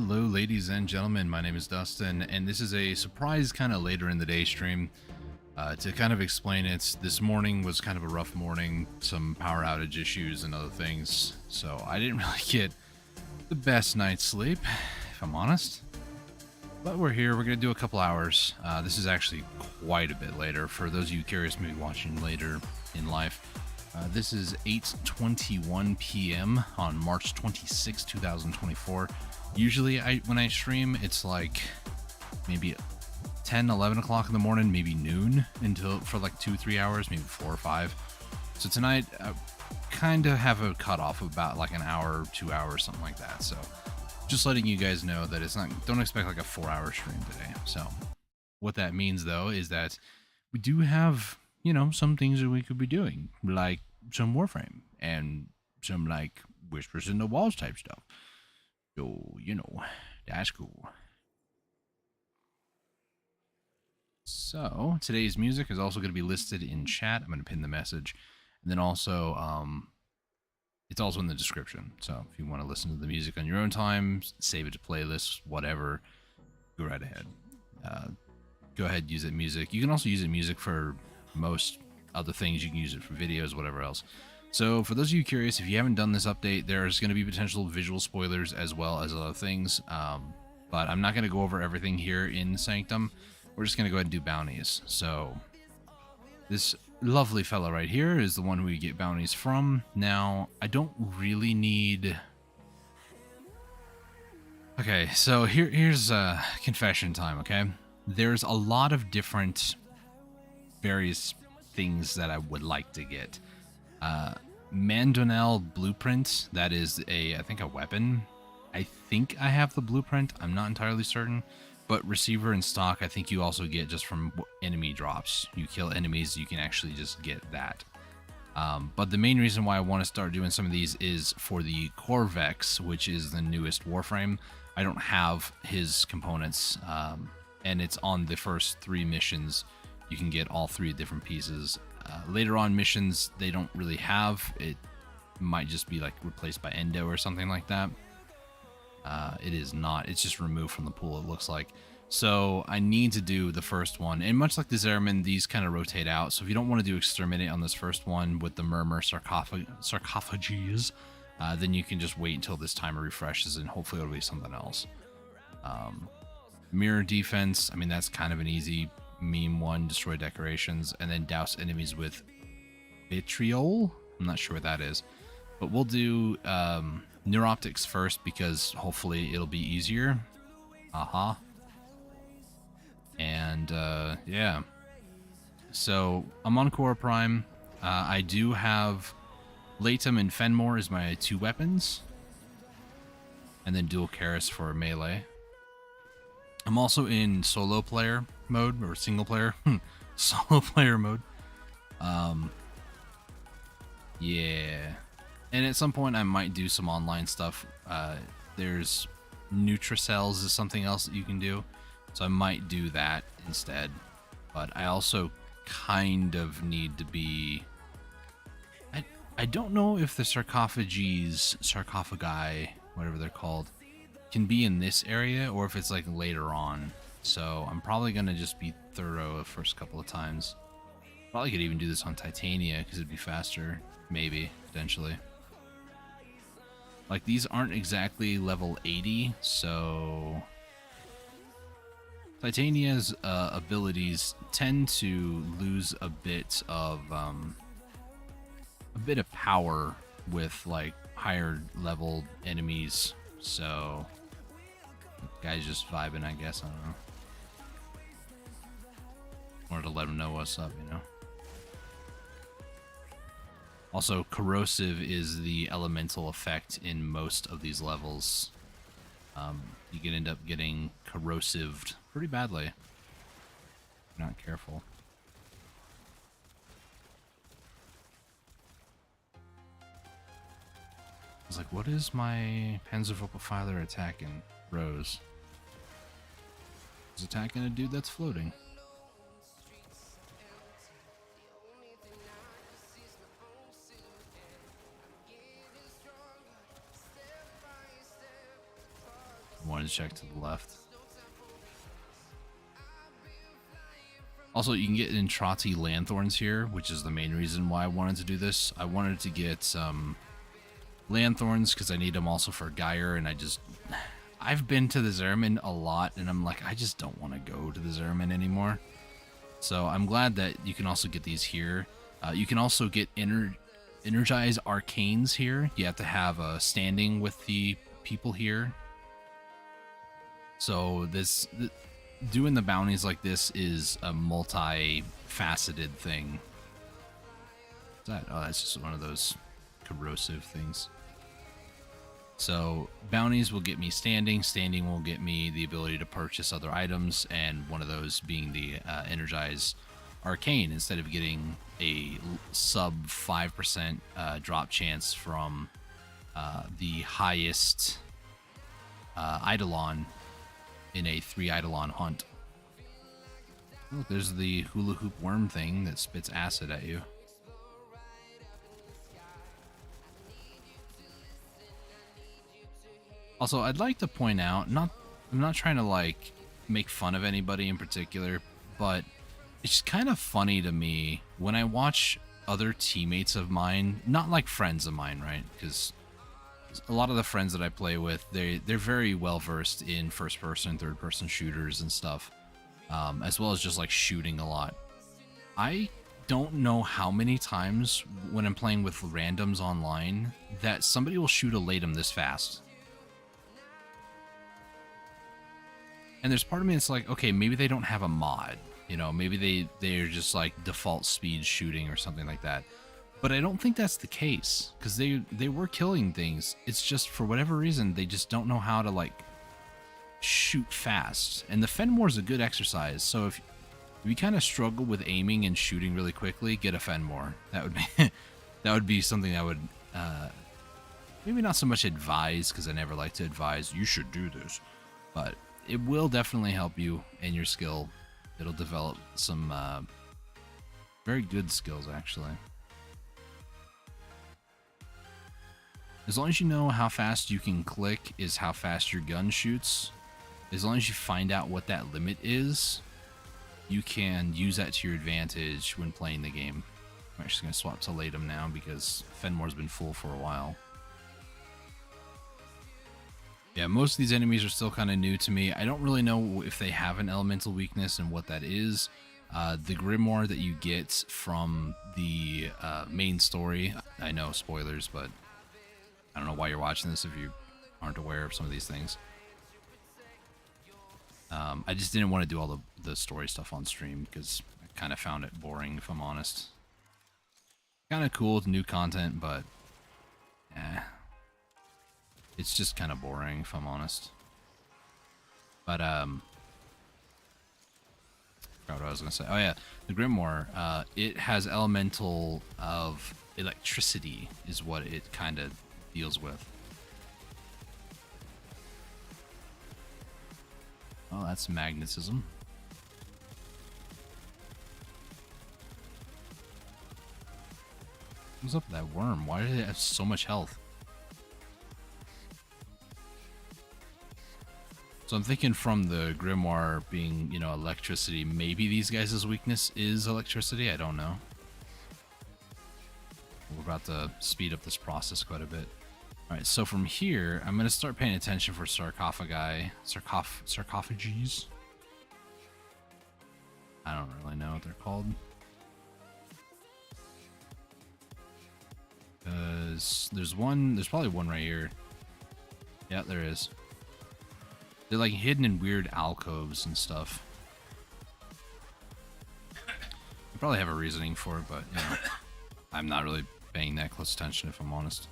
Hello, ladies and gentlemen. My name is Dustin, and this is a surprise kind of later in the day stream. To kind of explain it, this morning was kind of a rough morning, some power outage issues and other things, so I didn't really get the best night's sleep, if I'm honest. But we're here, we're going to do a couple hours. This is actually quite a bit later. For those of you curious, maybe watching later in life, this is 8:21 p.m. on March 26, 2024. Usually when I stream, it's like maybe 10, 11 o'clock in the morning, maybe noon, until for like 2-3 hours, maybe 4 or 5. So tonight, I kind of have a cutoff of about like an hour, 2 hours, something like that. So just letting you guys know that it's not, don't expect like a 4-hour stream today. So what that means though is that we do have, you know, some things that we could be doing, like some Warframe and some like Whispers in the Walls type stuff. So, you know, that's cool. So today's music is also going to be listed in chat. I'm going to pin the message, and then also it's also in the description. So if you want to listen to the music on your own time, save it to playlists, whatever, go right ahead. Go ahead, use it music. You can also use it music for most other things. You can use it for videos, whatever else. So for those of you curious, if you haven't done this update, there's going to be potential visual spoilers as well as other things. But I'm not going to go over everything here in Sanctum. We're just going to go ahead and do bounties. So this lovely fella right here is the one we get bounties from. Now, I don't really need... Okay, so here's confession time, okay? There's a lot of different various things that I would like to get. Mandonel blueprint, that is I think a weapon. I think I have the blueprint, I'm not entirely certain. But receiver and stock, I think you also get just from enemy drops. You kill enemies, you can actually just get that. But the main reason why I want to start doing some of these is for the Corvex, which is the newest Warframe. I don't have his components, and it's on the first 3 missions. You can get all 3 different pieces. Later on missions, they don't really have. It might just be like replaced by Endo or something like that. It is not. It's just removed from the pool, it looks like. So I need to do the first one. And much like the Zeramin, these kind of rotate out. So if you don't want to do Exterminate on this first one with the Murmur sarcophages, then you can just wait until this timer refreshes and hopefully it'll be something else. Mirror Defense, I mean, that's kind of an easy meme one. Destroy decorations. And then douse enemies with Vitriol. I'm not sure what that is. But we'll do... Neuroptics first because hopefully it'll be easier. And yeah. So I'm on Core Prime. I do have Latum and Fenmore as my 2 weapons. And then Dual Karis for melee. I'm also in solo player mode, or single player. Solo player mode. Yeah. And at some point I might do some online stuff. There's Nutricells is something else that you can do. So I might do that instead. But I also kind of need to be... I don't know if the sarcophagi, whatever they're called, can be in this area or if it's like later on. So I'm probably going to just be thorough the first couple of times. Probably could even do this on Titania because it'd be faster. Maybe, potentially. Like, these aren't exactly level 80, so... Titania's abilities tend to lose a bit of power with, like, higher level enemies, so... Guy's just vibing, I guess, I don't know. Or to let him know what's up, you know? Also, corrosive is the elemental effect in most of these levels. You can end up getting corrosived pretty badly if you're not careful. I was like, what is my Panzervogelfiler attacking? Rose. He's attacking a dude that's floating. wanted to check to the left. Also, you can get Entrati Lanthorns here, which is the main reason why I wanted to do this. I wanted to get some Lanthorns because I need them also for Geyer, and I've been to the Zerman a lot, and I'm like, I just don't want to go to the Zerman anymore. So I'm glad that you can also get these here. You can also get Energize Arcanes here. You have to have a standing with the people here. So doing the bounties like this is a multi-faceted thing. What's that? Oh, that's just one of those corrosive things. So bounties will get me standing. Standing will get me the ability to purchase other items, and one of those being the Energize Arcane, instead of getting a sub 5% drop chance from the highest Eidolon in a 3 Eidolon hunt. Look, there's the hula hoop worm thing that spits acid at you. Also, I'd like to point out, I'm not trying to like make fun of anybody in particular, but it's just kind of funny to me when I watch other teammates of mine, not like friends of mine, right? Because a lot of the friends that I play with, they're very well versed in first person, third person shooters and stuff, as well as just like shooting a lot. I don't know how many times when I'm playing with randoms online that somebody will shoot a Latum this fast. And there's part of me that's like, okay, maybe they don't have a mod, you know, maybe they're just like default speed shooting or something like that. But I don't think that's the case, because they were killing things. It's just for whatever reason they just don't know how to like shoot fast. And the Fenmore is a good exercise. So if you kind of struggle with aiming and shooting really quickly, get a Fenmore. That would be that would be something I would maybe not so much advise, because I never like to advise you should do this, but it will definitely help you in your skill. It'll develop some very good skills, actually. As long as you know how fast you can click is how fast your gun shoots. As long as you find out what that limit is, you can use that to your advantage when playing the game. I'm actually going to swap to Latum now because Fenmore's been full for a while. Yeah, most of these enemies are still kind of new to me. I don't really know if they have an elemental weakness and what that is. The Grimoire that you get from the main story, I know, spoilers, but I don't know why you're watching this if you aren't aware of some of these things. I just didn't want to do all the story stuff on stream because I kind of found it boring, if I'm honest. Kind of cool with new content, but it's just kind of boring, if I'm honest. But I forgot what I was gonna say. Oh yeah, the Grimoire. It has elemental of electricity, is what it kind of deals with. Oh, that's magnetism. What's up with that worm? Why did it have so much health? So I'm thinking from the Grimoire being, you know, electricity, maybe these guys' weakness is electricity. I don't know. We're about to speed up this process quite a bit. Alright, so from here, I'm going to start paying attention for sarcophages. I don't really know what they're called. There's probably one right here. Yeah, there is. They're like hidden in weird alcoves and stuff. You probably have a reasoning for it, but you know, I'm not really paying that close attention if I'm honest.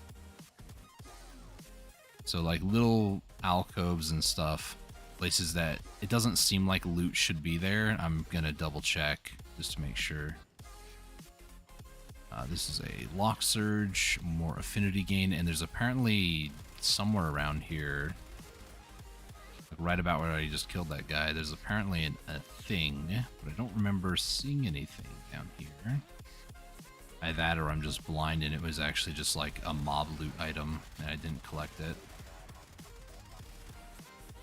So like little alcoves and stuff, places that it doesn't seem like loot should be there. I'm gonna double check just to make sure. This is a lock surge, more affinity gain, and there's apparently somewhere around here, like right about where I just killed that guy, there's apparently a thing, but I don't remember seeing anything down here. Either that or I'm just blind and it was actually just like a mob loot item and I didn't collect it.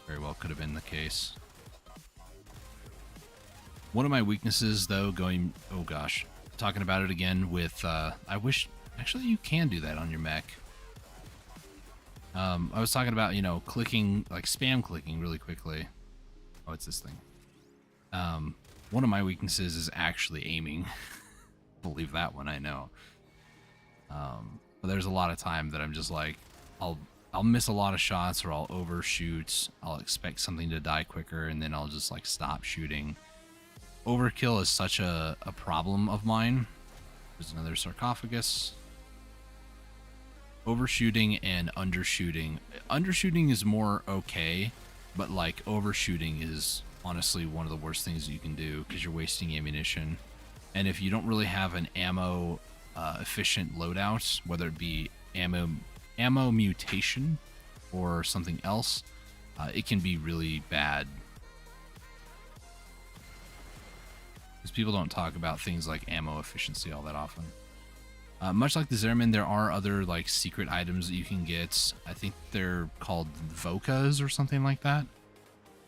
Very well could have been the case. One of my weaknesses, though, oh gosh, talking about it again with, I wish, actually you can do that on your mech. I was talking about, you know, clicking, like spam clicking really quickly. Oh, it's this thing. One of my weaknesses is actually aiming. Believe that one, I know. But there's a lot of time that I'm just like, I'll miss a lot of shots, or I'll overshoot. I'll expect something to die quicker, and then I'll just like stop shooting. Overkill is such a problem of mine. There's another sarcophagus. Overshooting and undershooting. Undershooting is more okay, but like overshooting is honestly one of the worst things you can do because you're wasting ammunition. And if you don't really have an ammo efficient loadout, whether it be ammo mutation or something else, it can be really bad. Because people don't talk about things like ammo efficiency all that often. Much like the Zerman, there are other like secret items that you can get. I think they're called Vocas or something like that.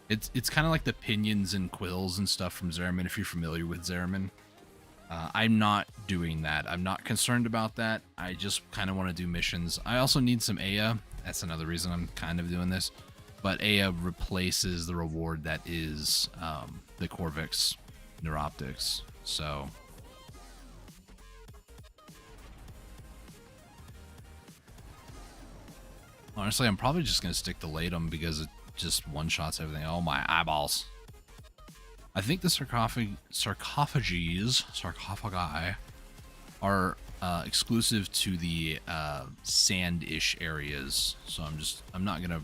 It's kind of like the pinions and quills and stuff from Zerman, if you're familiar with Zerman. I'm not doing that. I'm not concerned about that. I just kind of want to do missions. I also need some Aya. That's another reason I'm kind of doing this. But Aya replaces the reward that is the Corvix Neuroptics. So honestly, I'm probably just going to stick to Latum because it just one-shots everything. Oh, my eyeballs. I think the sarcophagi are exclusive to the sand-ish areas. So I'm not going to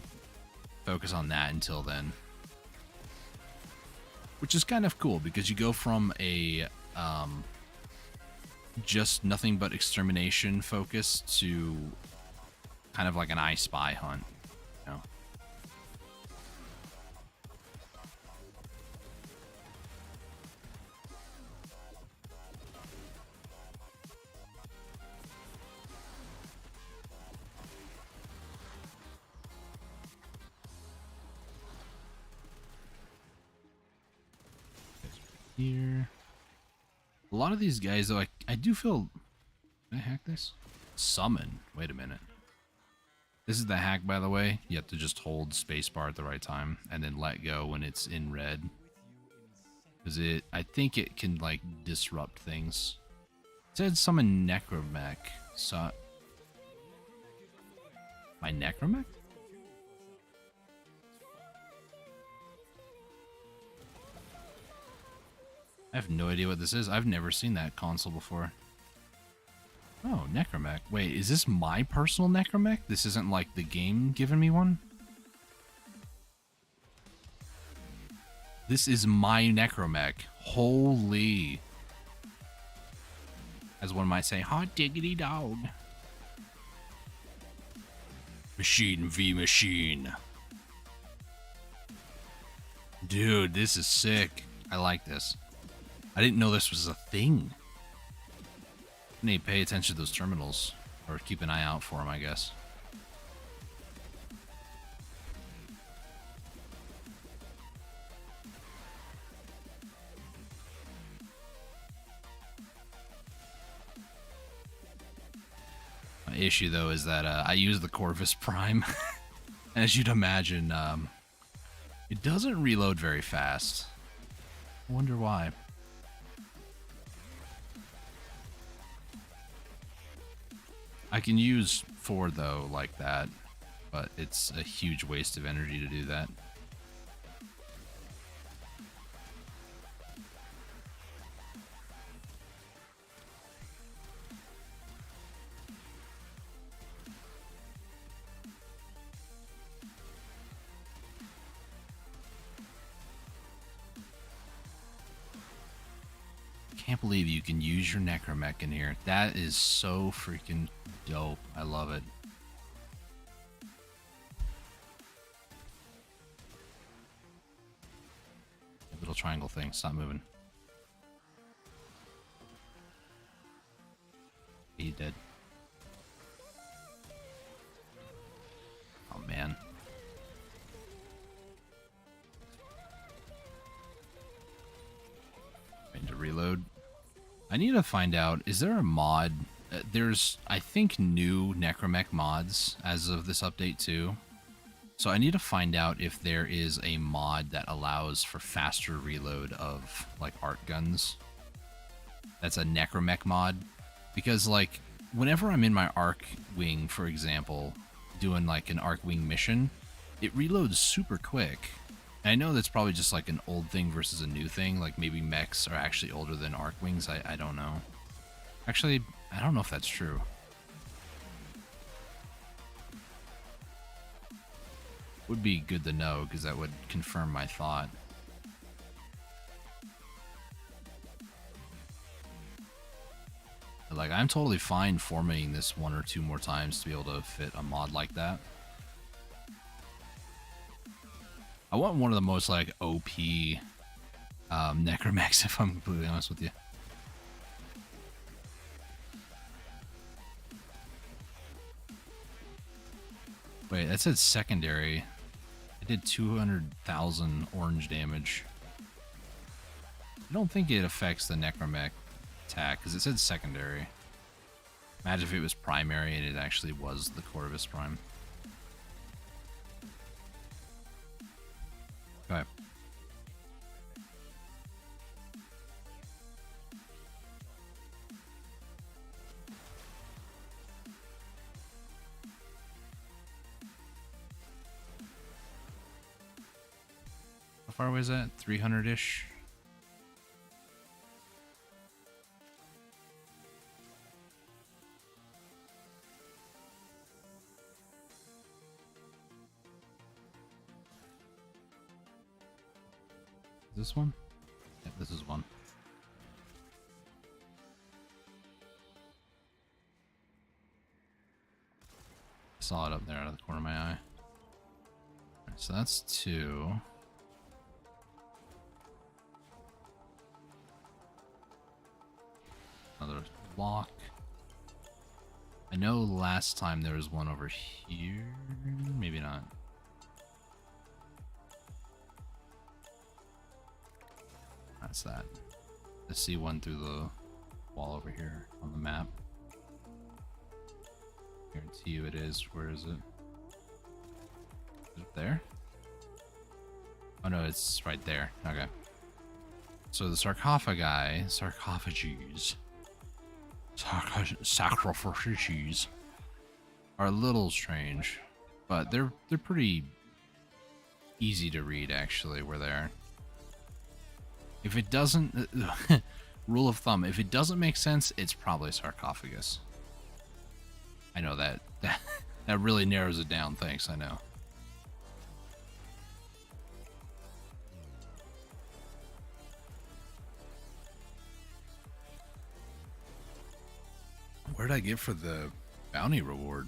focus on that until then. Which is kind of cool because you go from a just nothing but extermination focus to kind of like an I Spy hunt, you know? Here. A lot of these guys, though, I do feel... Can I hack this? Summon. Wait a minute. This is the hack, by the way. You have to just hold spacebar at the right time and then let go when it's in red. Because I think it can, like, disrupt things. It said summon Necromech. So... My Necromech? I have no idea what this is. I've never seen that console before. Oh, Necromech. Wait, is this my personal Necromech? This isn't like the game giving me one? This is my Necromech. Holy. As one might say, hot diggity dog. Machine v machine. Dude, this is sick. I like this. I didn't know this was a thing. I need to pay attention to those terminals, or keep an eye out for them, I guess. My issue, though, is that I use the Corvus Prime. As you'd imagine, it doesn't reload very fast. I wonder why. I can use 4 though like that, but it's a huge waste of energy to do that. Can't believe you can use your Necromech in here. That is so freaking dope. I love it. Little triangle thing. Stop moving. He did. Oh man. I need to find out, is there a mod? There's, I think, new Necromech mods as of this update too. So I need to find out if there is a mod that allows for faster reload of, like, arc guns. That's a Necromech mod. Because, like, whenever I'm in my arc wing, for example, doing, like, an arc wing mission, it reloads super quick. And I know that's probably just, like, an old thing versus a new thing. Like, maybe mechs are actually older than arc wings. I don't know. Actually, I don't know if that's true. Would be good to know, because that would confirm my thought. But, like, I'm totally fine formatting this 1 or 2 more times to be able to fit a mod like that. I want one of the most, like, OP Necromechs, if I'm completely honest with you. Wait, that said secondary. It did 200,000 orange damage. I don't think it affects the Necromech attack, because it said secondary. Imagine if it was primary and it actually was the Corvus Prime. Okay. How far away is that? 300-ish? Is this one? Yeah, this is one. I saw it up there out of the corner of my eye. Alright, so that's 2. Another lock. I know last time there was one over here. Maybe not. That's that. I see one through the wall over here on the map. Guarantee you it is. Where is it? Is it there? Oh no, it's right there. Okay. So the sarcophagus are a little strange, but they're pretty easy to read actually where they are. If it doesn't, rule of thumb, if it doesn't make sense, it's probably a sarcophagus. I know that really narrows it down. Thanks, I know. What did I get for the bounty reward?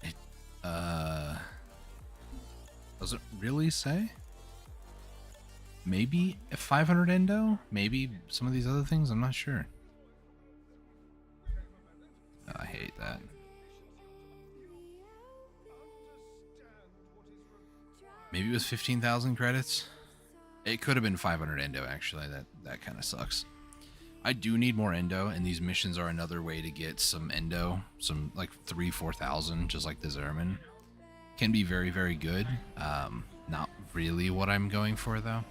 It, does it really say? Maybe a 500 endo? Maybe some of these other things? I'm not sure. Oh, I hate that. Maybe it was 15,000 credits? It could have been 500 endo, actually. That kind of sucks. I do need more endo, and these missions are another way to get some endo. Some, like, 3,000-4,000, just like the Zerman. Can be very, very good. Not really what I'm going for, though.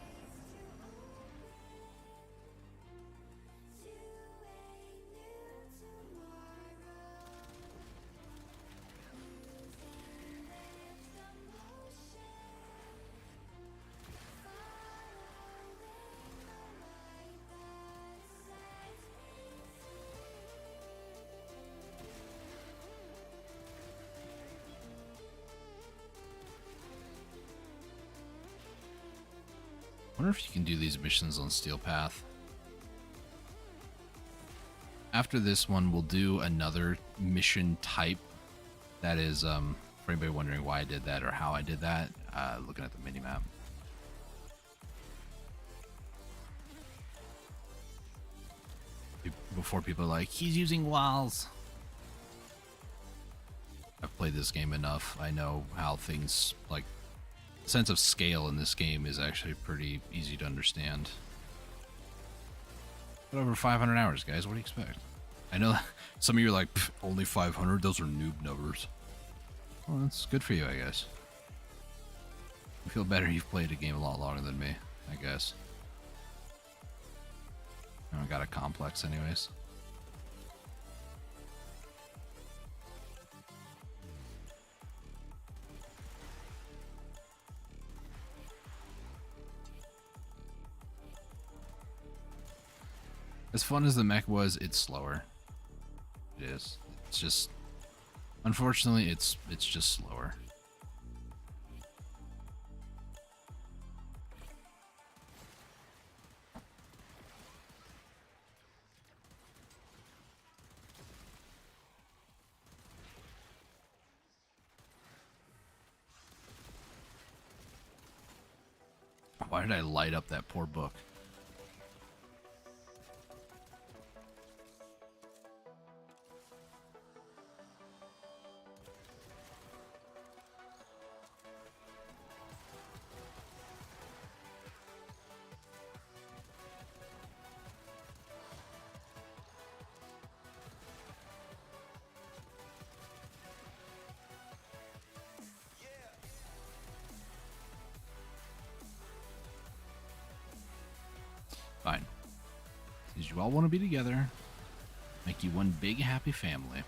I wonder if you can do these missions on Steel Path. After this one, we'll do another mission type. That is, for anybody wondering why I did that or how I did that, looking at the minimap. Before people are like, he's using walls. I've played this game enough. I know how things, like, sense of scale in this game is actually pretty easy to understand. But over 500 hours, guys. What do you expect? I know some of you are like, only 500? Those are noob numbers. Well, that's good for you, I guess. I feel better you've played a game a lot longer than me, I guess. I got a complex anyways. As fun as the mech was, it's slower. It is. It's just, unfortunately, it's just slower. Why did I light up that poor book? Fine. Because you all want to be together. Make you one big happy family.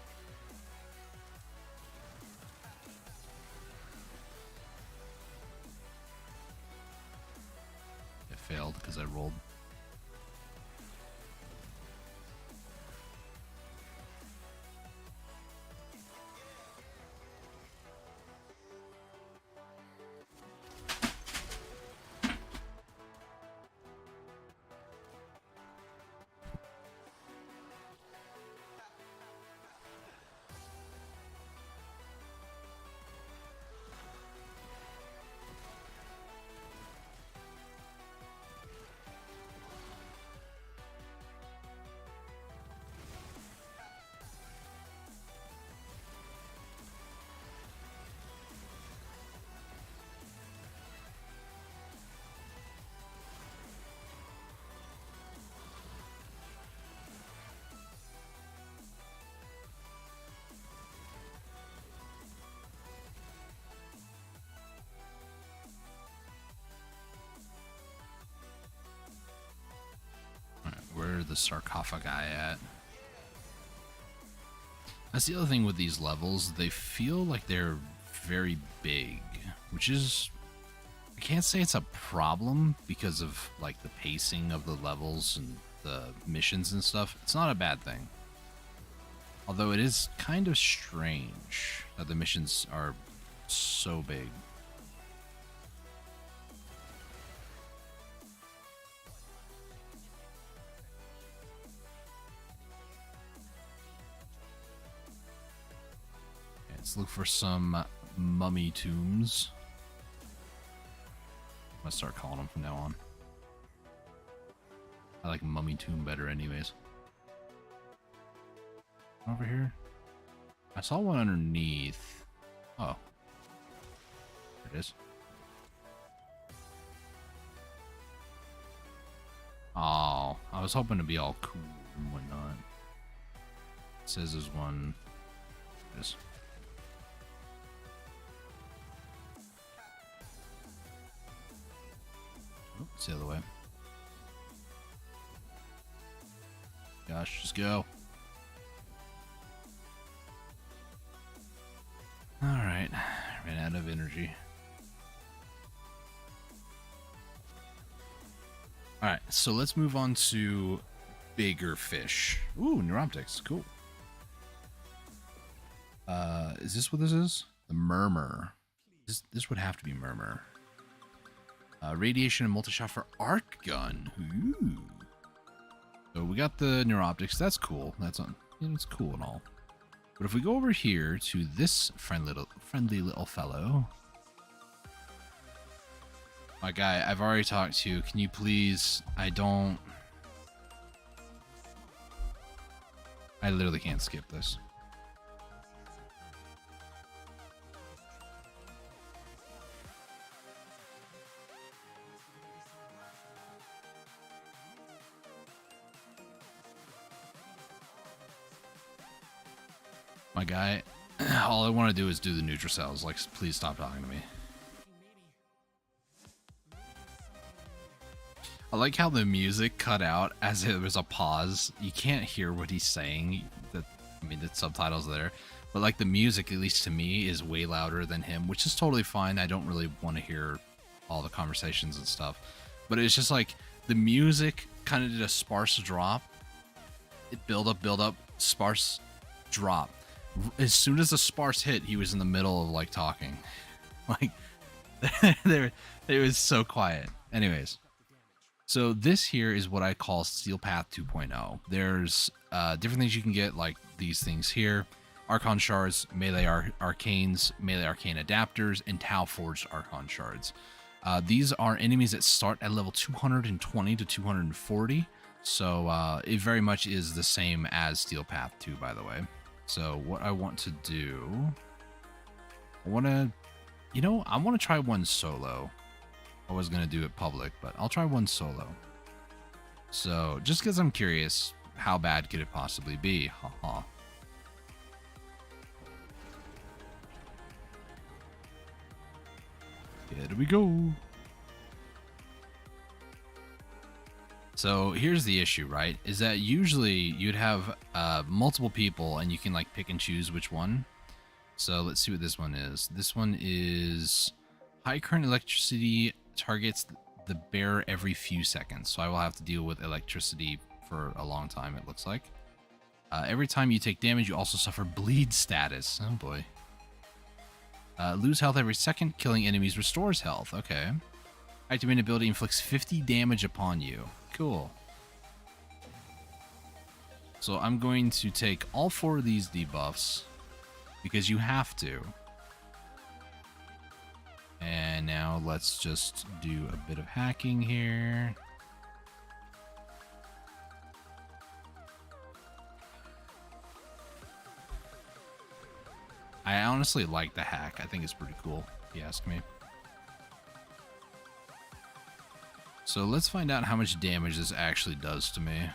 It failed because I rolled. Where are the sarcophagi at? That's the other thing with these levels. They feel like they're very big, which is, I can't say it's a problem because of like the pacing of the levels and the missions and stuff. It's not a bad thing. Although it is kind of strange that the missions are so big. Let's look for some mummy tombs. I'm gonna start calling them from now on. I like mummy tomb better anyways. Over here? I saw one underneath. Oh. There it is. Oh, I was hoping to be all cool and whatnot. It says there's one. There it is. It's the other way. Gosh, just go. Alright, ran out of energy. Alright, so let's move on to bigger fish. Ooh, neuroptics, cool. Is this what this is? The murmur. This would have to be murmur. Radiation and multi-shot for arc gun. Ooh. So we got the neuroptics. That's cool. That's on. You know, it's cool and all. But if we go over here to this friendly little fellow, my guy, I've already talked to you. Can you please? I literally can't skip this. My guy, all I want to do is do the neutral cells. Like, please stop talking to me. I like how the music cut out as there was a pause. You can't hear what he's saying. I mean, the subtitles are there. But like the music, at least to me, is way louder than him, which is totally fine. I don't really want to hear all the conversations and stuff. But it's just like the music kind of did a sparse drop. It build up, sparse drop. As soon as the sparse hit, he was in the middle of like talking. Like, it was so quiet. Anyways. So this here is what I call Steel Path 2.0. There's different things you can get, like these things here. Archon Shards, Melee Arcanes, Melee Arcane Adapters, and Tau Forged Archon Shards. These are enemies that start at level 220 to 240. So it very much is the same as Steel Path 2, by the way. So what I want to do... I want to try one solo. I was going to do it public, but I'll try one solo. So, just because I'm curious, how bad could it possibly be? Haha. Here we go. So, here's the issue, right? Is that usually you'd have multiple people and you can like pick and choose which one. So, let's see what this one is. This one is high current electricity targets the bearer every few seconds, so I will have to deal with electricity for a long time, it looks like. Every time you take damage, you also suffer bleed status. Oh boy. Lose health every second. Killing enemies restores health. Okay. Activated ability inflicts 50 damage upon you. Cool. So I'm going to take all 4 of these debuffs because you have to. And now let's just do a bit of hacking here. I honestly like the hack. I think it's pretty cool, if you ask me. So let's find out how much damage this actually does to me.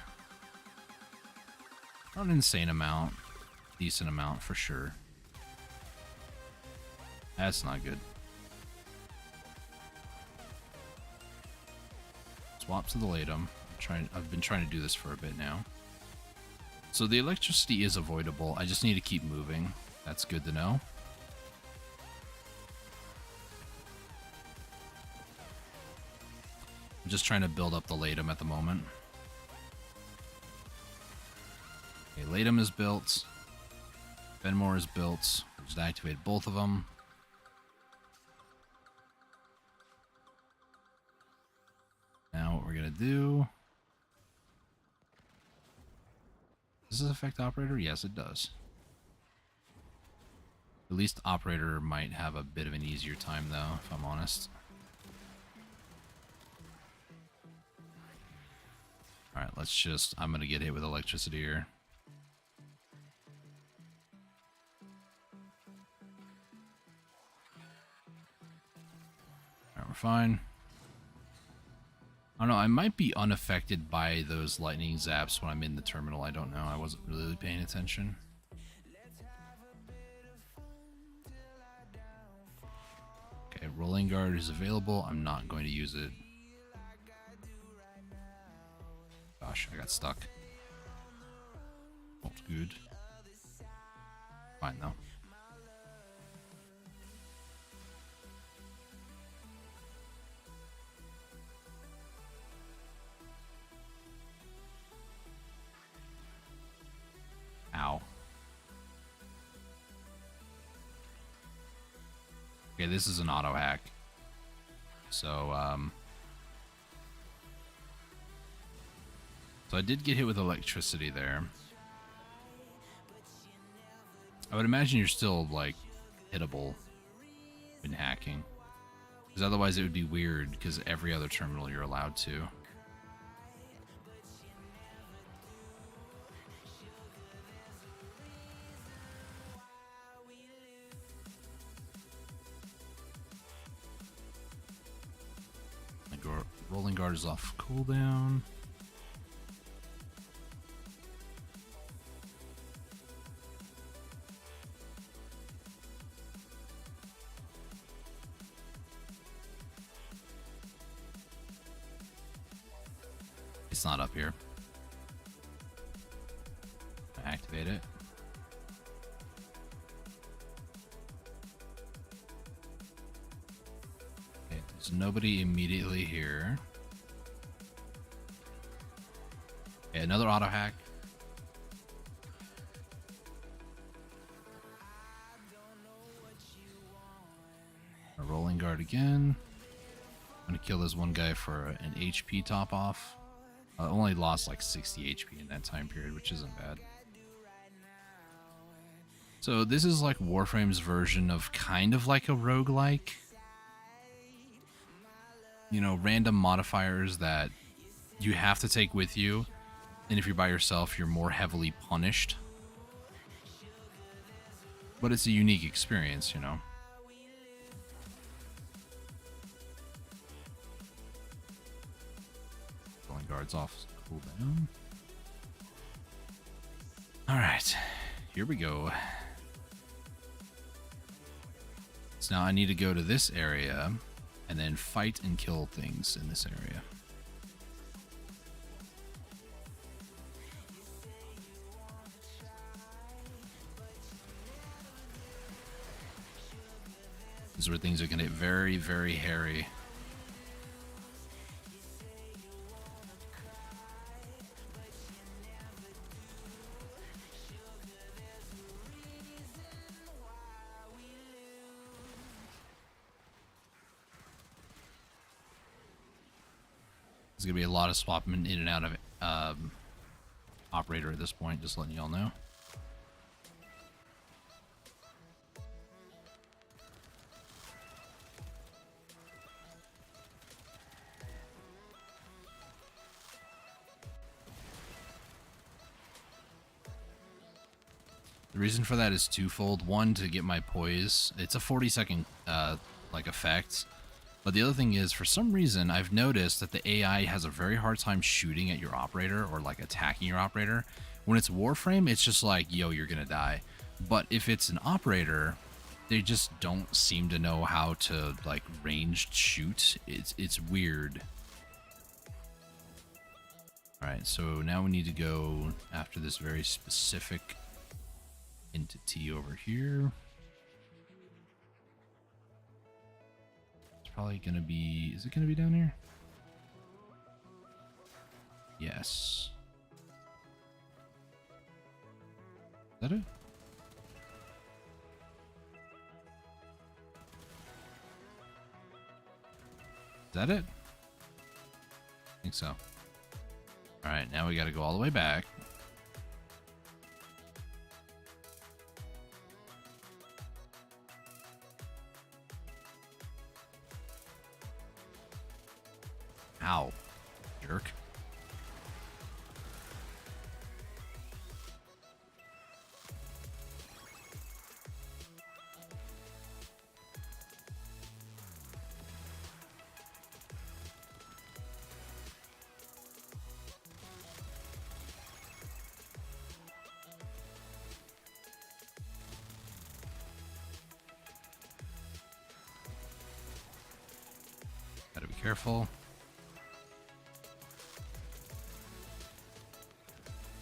Not an insane amount. Decent amount for sure. That's not good. Swap to the Latum. I've been trying to do this for a bit now. So the electricity is avoidable. I just need to keep moving. That's good to know. I'm just trying to build up the Latum at the moment. Okay, Latum is built. Benmore is built. Just activate both of them. Now what we're going to do... Does this affect Operator? Yes, it does. At least Operator might have a bit of an easier time, though, if I'm honest. Alright, let's just... I'm going to get hit with electricity here. Alright, we're fine. I don't know, I might be unaffected by those lightning zaps when I'm in the terminal. I don't know. I wasn't really paying attention. Okay, Rolling Guard is available. I'm not going to use it. Gosh, I got stuck. Not good. Fine, though. Ow. Okay, this is an auto hack. So I did get hit with electricity there. I would imagine you're still, like, hittable in hacking. Because otherwise it would be weird, because every other terminal you're allowed to. Rolling Guard is off cooldown. It's not up here. Activate it. Okay, there's nobody immediately here. Okay, another auto hack. A rolling guard again. I'm gonna kill this one guy for an HP top off. Only lost like 60 HP in that time period, which isn't bad. So this is like Warframe's version of kind of like a roguelike. You know, random modifiers that you have to take with you. And if you're by yourself, you're more heavily punished. But it's a unique experience, you know. Pulling guards off cooldown. Alright, here we go. So now I need to go to this area and then fight and kill things in this area. This is where things are going to get very, very hairy. There's going to be a lot of swapping in and out of operator at this point, just letting y'all know. The reason for that is twofold. One, to get my poise. It's a 40-second like effect. But the other thing is, for some reason, I've noticed that the AI has a very hard time shooting at your operator or like attacking your operator. When it's Warframe, it's just like, yo, you're gonna die. But if it's an operator, they just don't seem to know how to like ranged shoot. It's weird. All right, so now we need to go after this very specific entity over here. It's probably gonna be, is it gonna be down here? Yes. Is that it? Is that it? I think so. Alright, now we gotta go all the way back. Ow, jerk. Gotta be careful.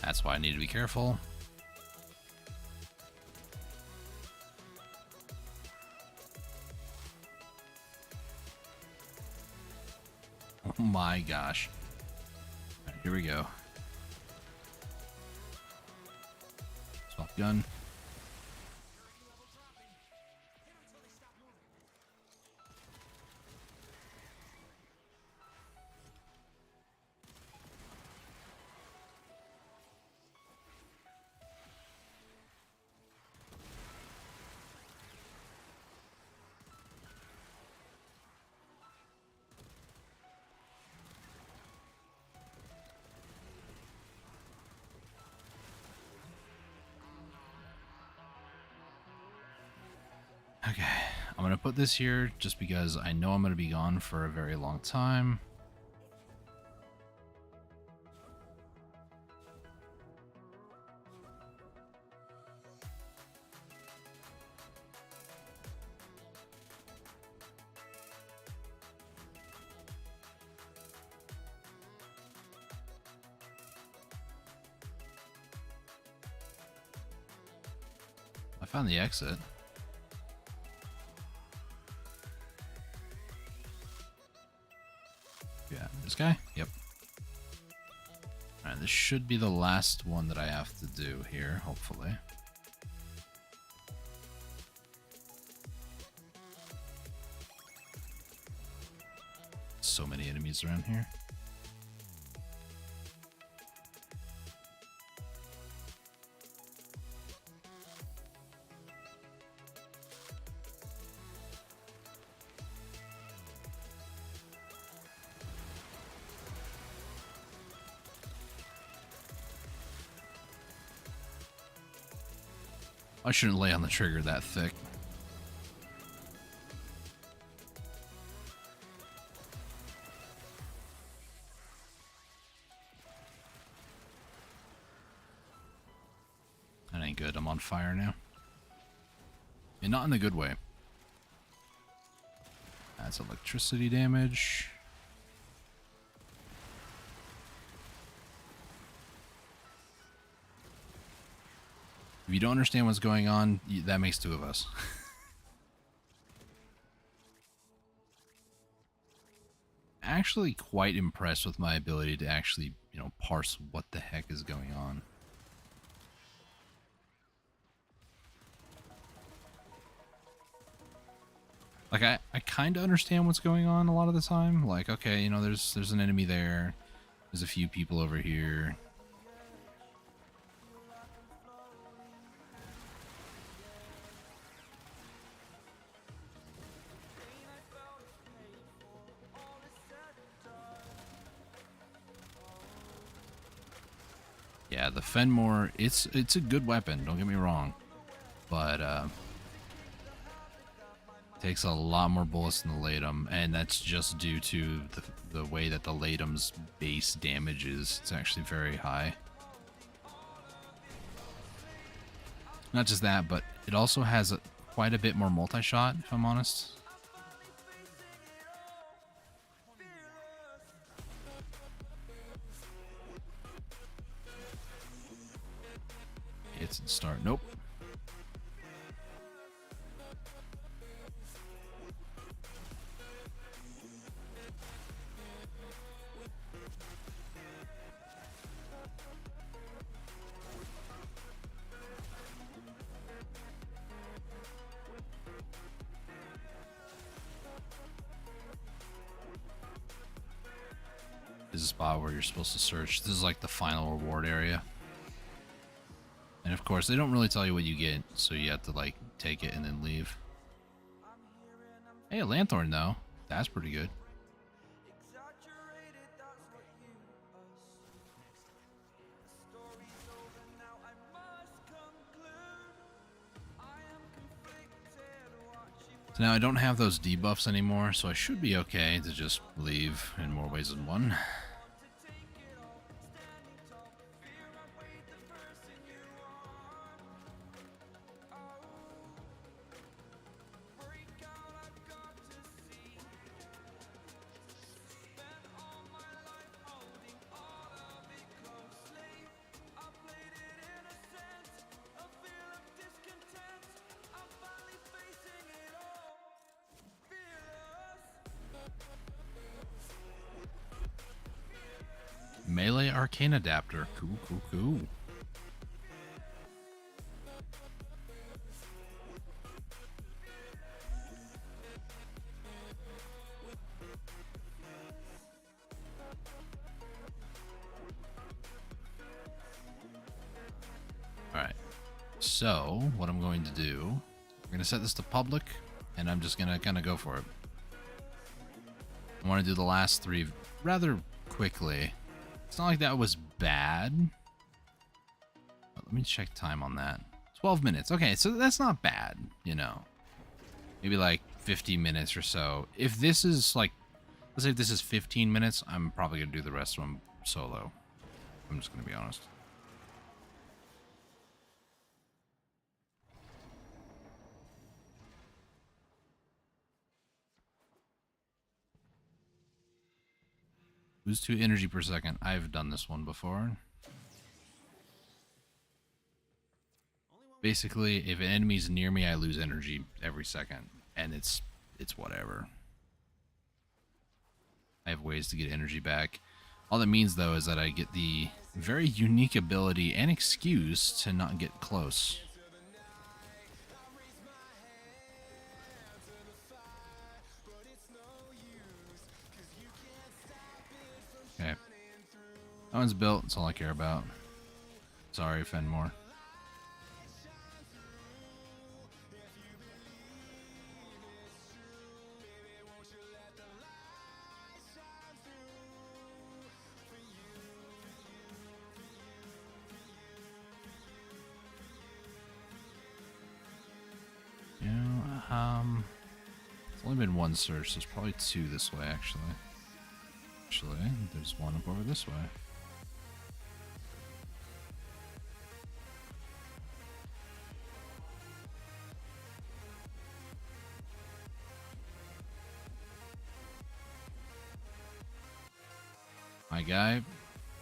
That's why I need to be careful. Oh my gosh. All right, here we go. Swap gun. Okay, I'm gonna put this here just because I know I'm gonna be gone for a very long time. Found the exit. Yeah, this guy? Yep. Alright, this should be the last one that I have to do here, hopefully. So many enemies around here. I shouldn't lay on the trigger that thick. That ain't good. I'm on fire now. And not in a good way. That's electricity damage. If you don't understand what's going on, that makes two of us. Actually quite impressed with my ability to actually, you know, parse what the heck is going on. Like, I kind of understand what's going on a lot of the time. Like, okay, you know, there's an enemy there. There's a few people over here. Yeah, the Fenmore, it's a good weapon, don't get me wrong. But takes a lot more bullets than the Latum, and that's just due to the way that the Latum's base damage is. It's actually very high. Not just that, but it also has quite a bit more multi-shot, if I'm honest. It's start. Nope. This is a spot where you're supposed to search. This is like the final reward area. And of course, they don't really tell you what you get, so you have to like take it and then leave. Hey, a lanthorn though. That's pretty good. So now I don't have those debuffs anymore, so I should be okay to just leave in more ways than one. Melee Arcane Adapter. Cool, cool, cool. Alright. So, what I'm going to do, we're going to set this to public, and I'm just going to kind of go for it. I want to do the last three rather quickly. It's not like that was bad. Let me check time on that. 12 minutes. Okay, so that's not bad, you know. Maybe like 50 minutes or so. If this is like, let's say if this is 15 minutes, I'm probably going to do the rest of them solo. I'm just going to be honest. Lose 2 energy per second. I've done this one before. Basically, if an enemy's near me, I lose energy every second, and it's whatever. I have ways to get energy back. All that means, though, is that I get the very unique ability and excuse to not get close. Okay. That one's built. That's all I care about. Sorry, Fenmore. It's only been one search. There's probably two this way, actually. Actually, there's one up over this way. My guy,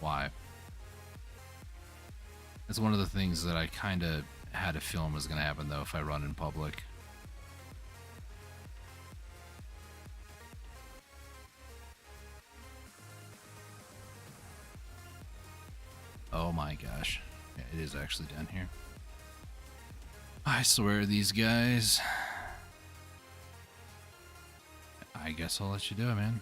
why? That's one of the things that I kind of had a feeling was going to happen, though, if I run in public. Oh my gosh. Yeah, it is actually down here. I swear these guys. I guess I'll let you do it, man.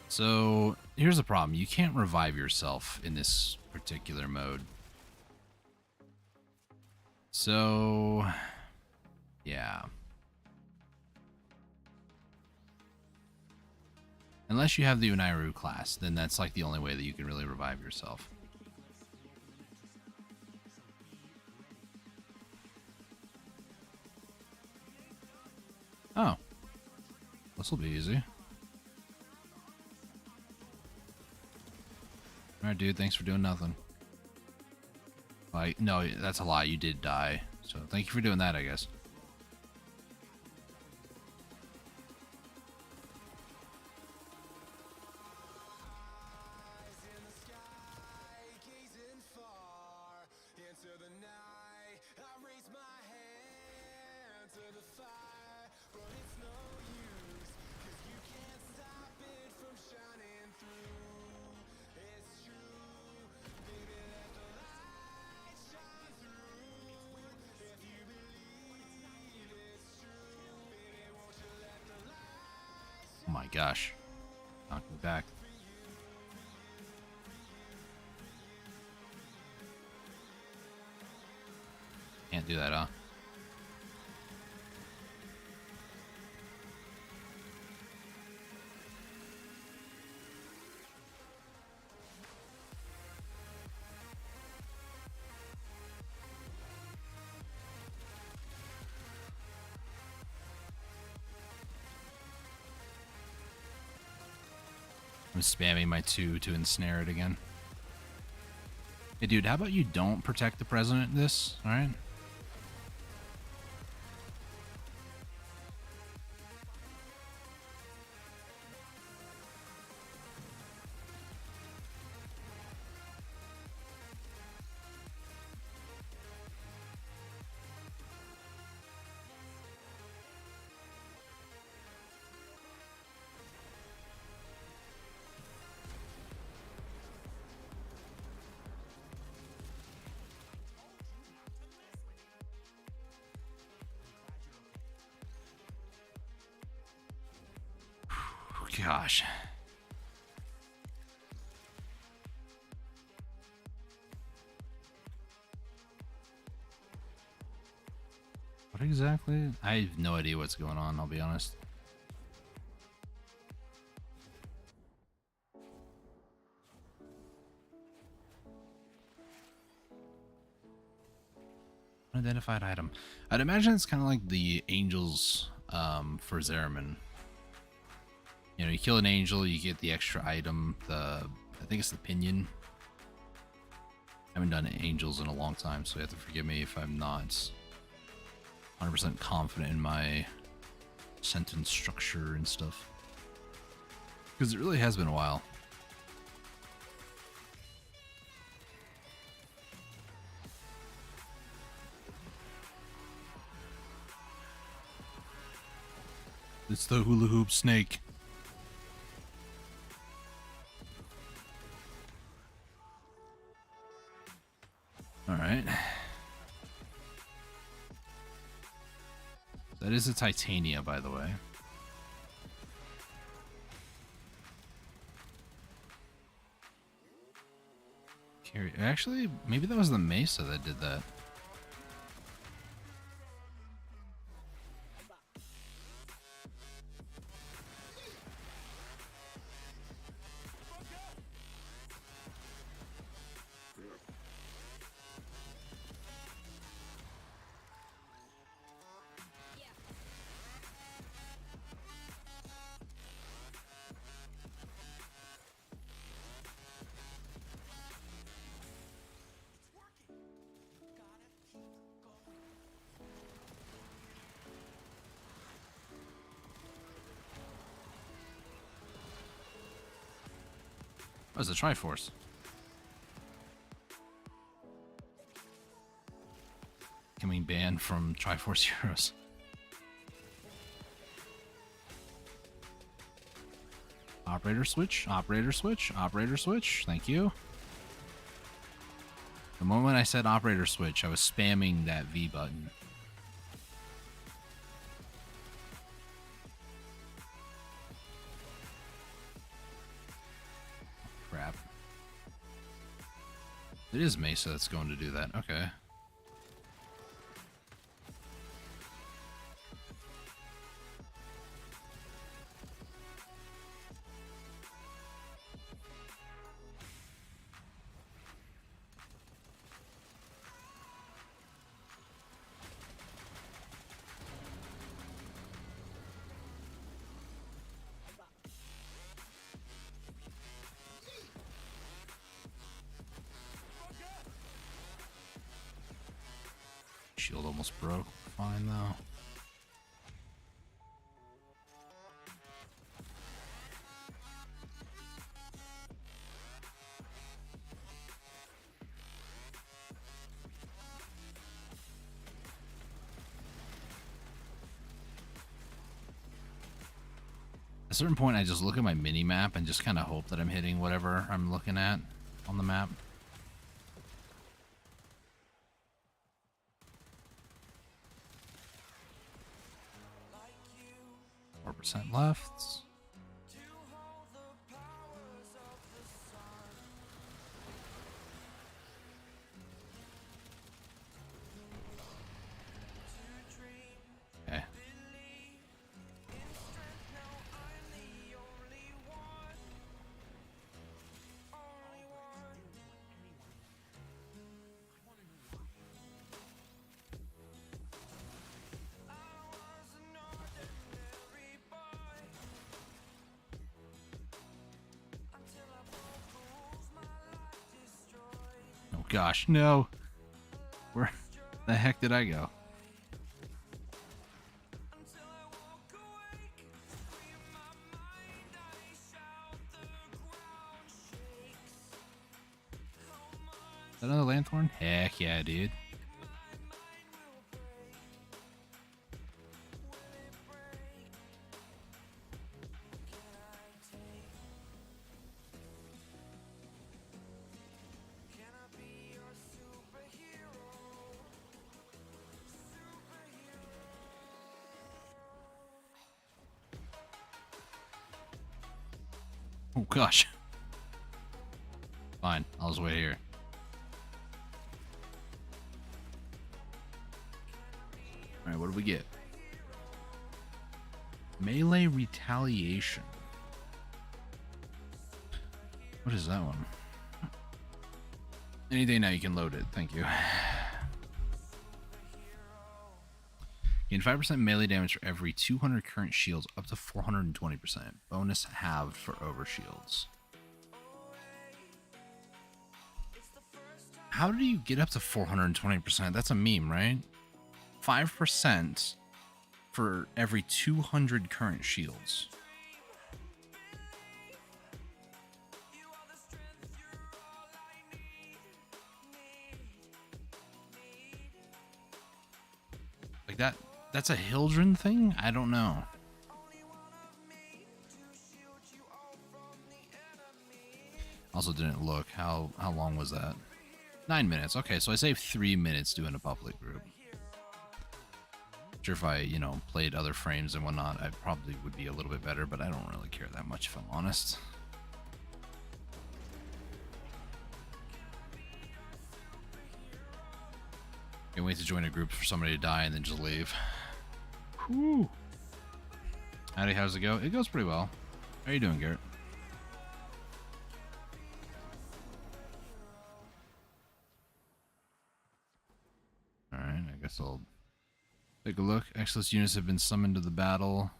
So, here's the problem. You can't revive yourself in this particular mode. So, yeah. Unless you have the Unairu class, then that's like the only way that you can really revive yourself. Oh. This will be easy. Alright, dude, thanks for doing nothing. Like, no, that's a lie. You did die. So, thank you for doing that, I guess. Oh my gosh. Knocked me back. Can't do that, huh? I'm spamming my 2 to ensnare it again. Hey, dude, how about you don't protect the president this, alright? Gosh. What exactly? I have no idea what's going on, I'll be honest. Unidentified item. I'd imagine it's kind of like the angels for Zeraman. You know, you kill an angel, you get the extra item, I think it's the pinion. I haven't done angels in a long time, so you have to forgive me if I'm not 100% confident in my sentence structure and stuff. Because it really has been a while. It's the hula hoop snake. Alright. That is a Titania, by the way. Actually, maybe that was the Mesa that did that. Oh, it's a Triforce. Becoming banned from Triforce Heroes. Operator switch, operator switch, operator switch. Thank you. The moment I said operator switch, I was spamming that V button. Crap. It is Mesa that's going to do that. Okay. Shield almost broke. Fine though. At a certain point, I just look at my mini map and just kind of hope that I'm hitting whatever I'm looking at on the map. 4% left. Okay. Gosh, no. Where the heck did I go? Is that another Lanthorn? Heck yeah, dude. Oh gosh. Fine, I'll just wait here. Alright, what do we get? Melee Retaliation. What is that one? Any day now you can load it, thank you. Gain 5% melee damage for every 200 current shields up to 420%. Bonus halved for overshields. How do you get up to 420%? That's a meme, right? 5% for every 200 current shields. Like that. That's a Hildren thing? I don't know. Also didn't look. How long was that? 9 minutes. Okay, so I saved 3 minutes doing a public group. Sure, if I, played other frames and whatnot, I probably would be a little bit better, but I don't really care that much if I'm honest. Can't wait to join a group for somebody to die and then just leave. Whew. Howdy, how's it go? It goes pretty well. How are you doing, Garrett? Alright, I guess I'll take a look. Excellent units have been summoned to the battle.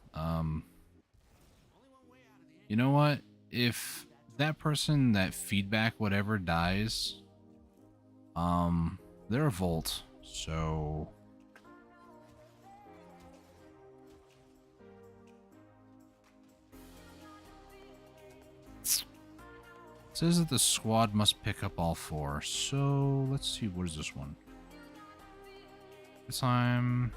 You know what? If that person, that feedback, whatever, dies, they're a Volt, so... It says that the squad must pick up all 4, so let's see, what is this one? This time...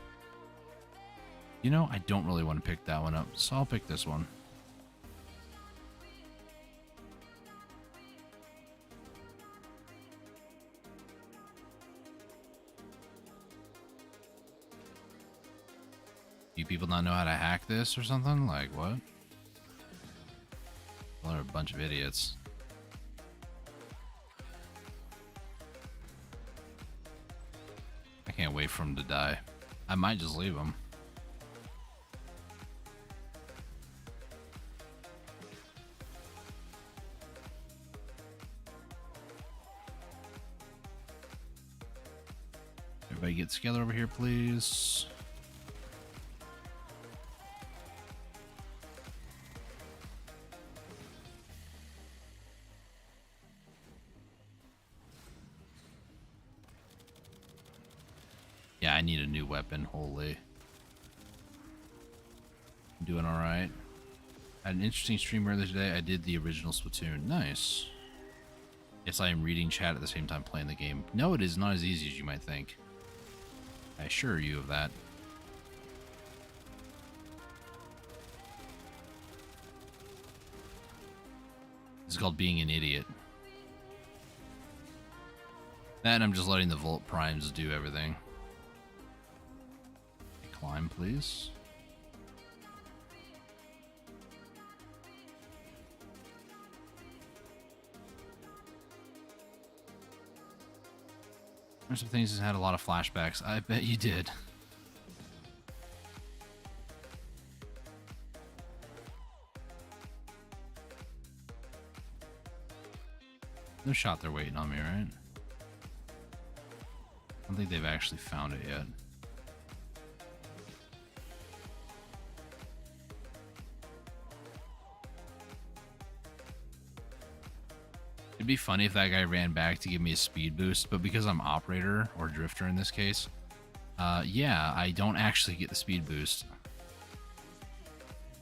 I don't really want to pick that one up, so I'll pick this one. You people not know how to hack this or something? Like, what? Well, they're a bunch of idiots. I can't wait for him to die. I might just leave him. Everybody get together over here, please. Yeah, I need a new weapon. Holy. I'm doing alright. Had an interesting stream earlier today. I did the original Splatoon. Nice. Yes, I am reading chat at the same time playing the game. No, it is not as easy as you might think. I assure you of that. It's called being an idiot. That and I'm just letting the Volt Primes do everything. Climb, please. There's some things that had a lot of flashbacks. I bet you did. No shot, they're waiting on me, right? I don't think they've actually found it yet. It'd be funny if that guy ran back to give me a speed boost, but because I'm operator, or drifter in this case, yeah, I don't actually get the speed boost.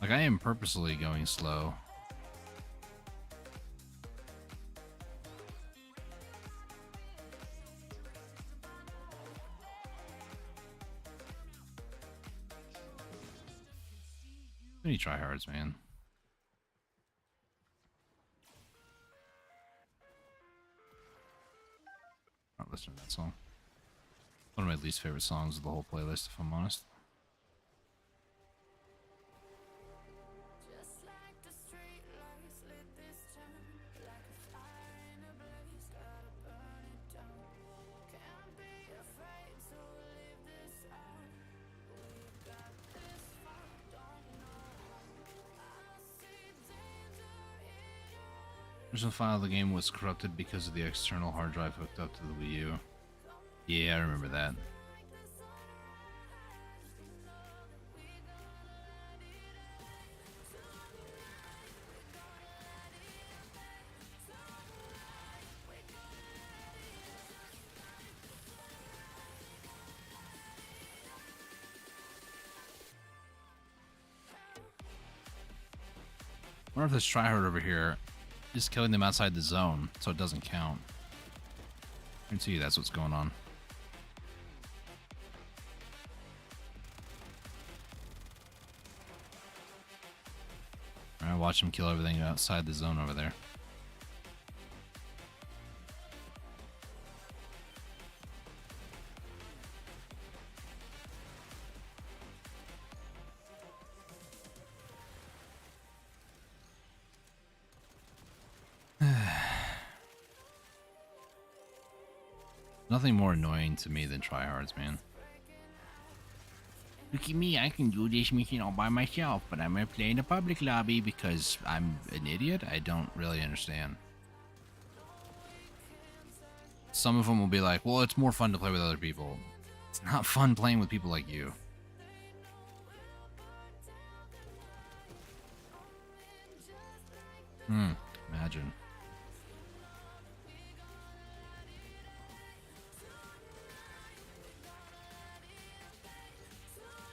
Like, I am purposely going slow. Many tryhards, man. Not listening to that song. One of my least favorite songs of the whole playlist, if I'm honest. The original file of the game was corrupted because of the external hard drive hooked up to the Wii U. Yeah, I remember that. I wonder if this tryhard over here is killing them outside the zone, so it doesn't count. I can see that's what's going on. Alright, watch him kill everything outside the zone over there. Nothing more annoying to me than tryhards, man. Look at me, I can do this mission all by myself, but I'm gonna play in the public lobby because I'm an idiot? I don't really understand. Some of them will be like, well, it's more fun to play with other people. It's not fun playing with people like you. Imagine.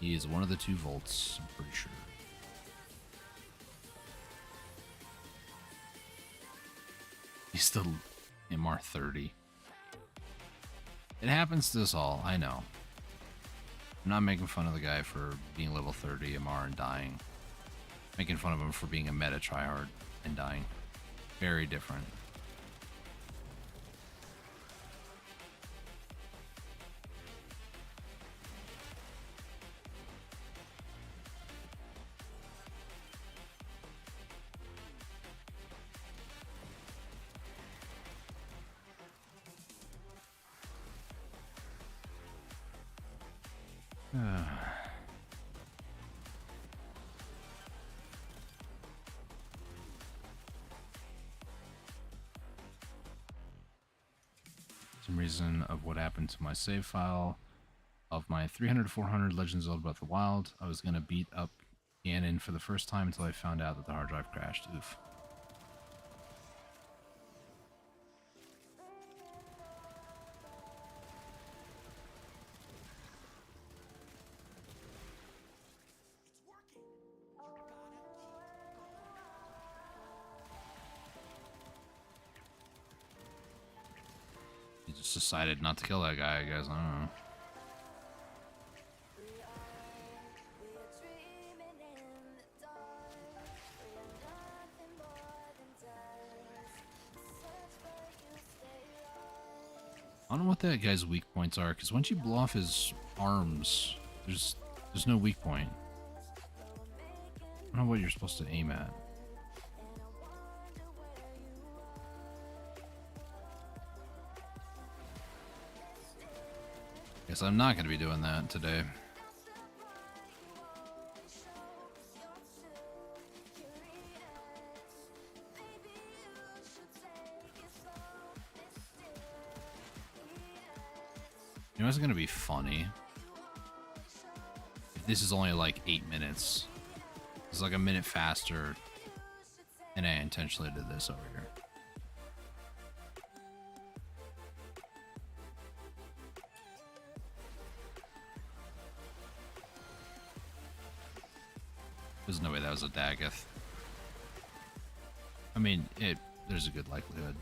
He is one of the 2 volts, I'm pretty sure. He's still MR30. It happens to us all, I know. I'm not making fun of the guy for being level 30 MR and dying. I'm making fun of him for being a meta tryhard and dying. Very different. Some reason of what happened to my save file of my 300 to 400 Legends of Zelda Breath of the Wild. I was gonna beat up Ganon for the first time until I found out that the hard drive crashed. Oof. He just decided not to kill that guy, I guess. I don't know. I don't know what that guy's weak points are, because once you blow off his arms, there's no weak point. I don't know what you're supposed to aim at. Guess I'm not going to be doing that today. You know what's going to be funny? If this is only like 8 minutes. It's like a minute faster. And I intentionally did this over here. There's no way that was a Daggeth. I mean, there's a good likelihood.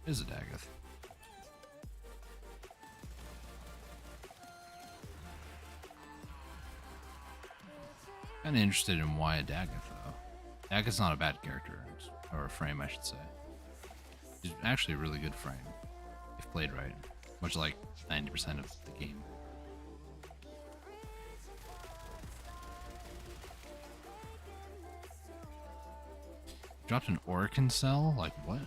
It is a Daggeth. Kinda interested in why a Daggeth, though. Daggeth's not a bad character, or a frame, I should say. He's actually a really good frame, if played right. Much like 90% of the game. Dropped an Oricon cell? Like, what?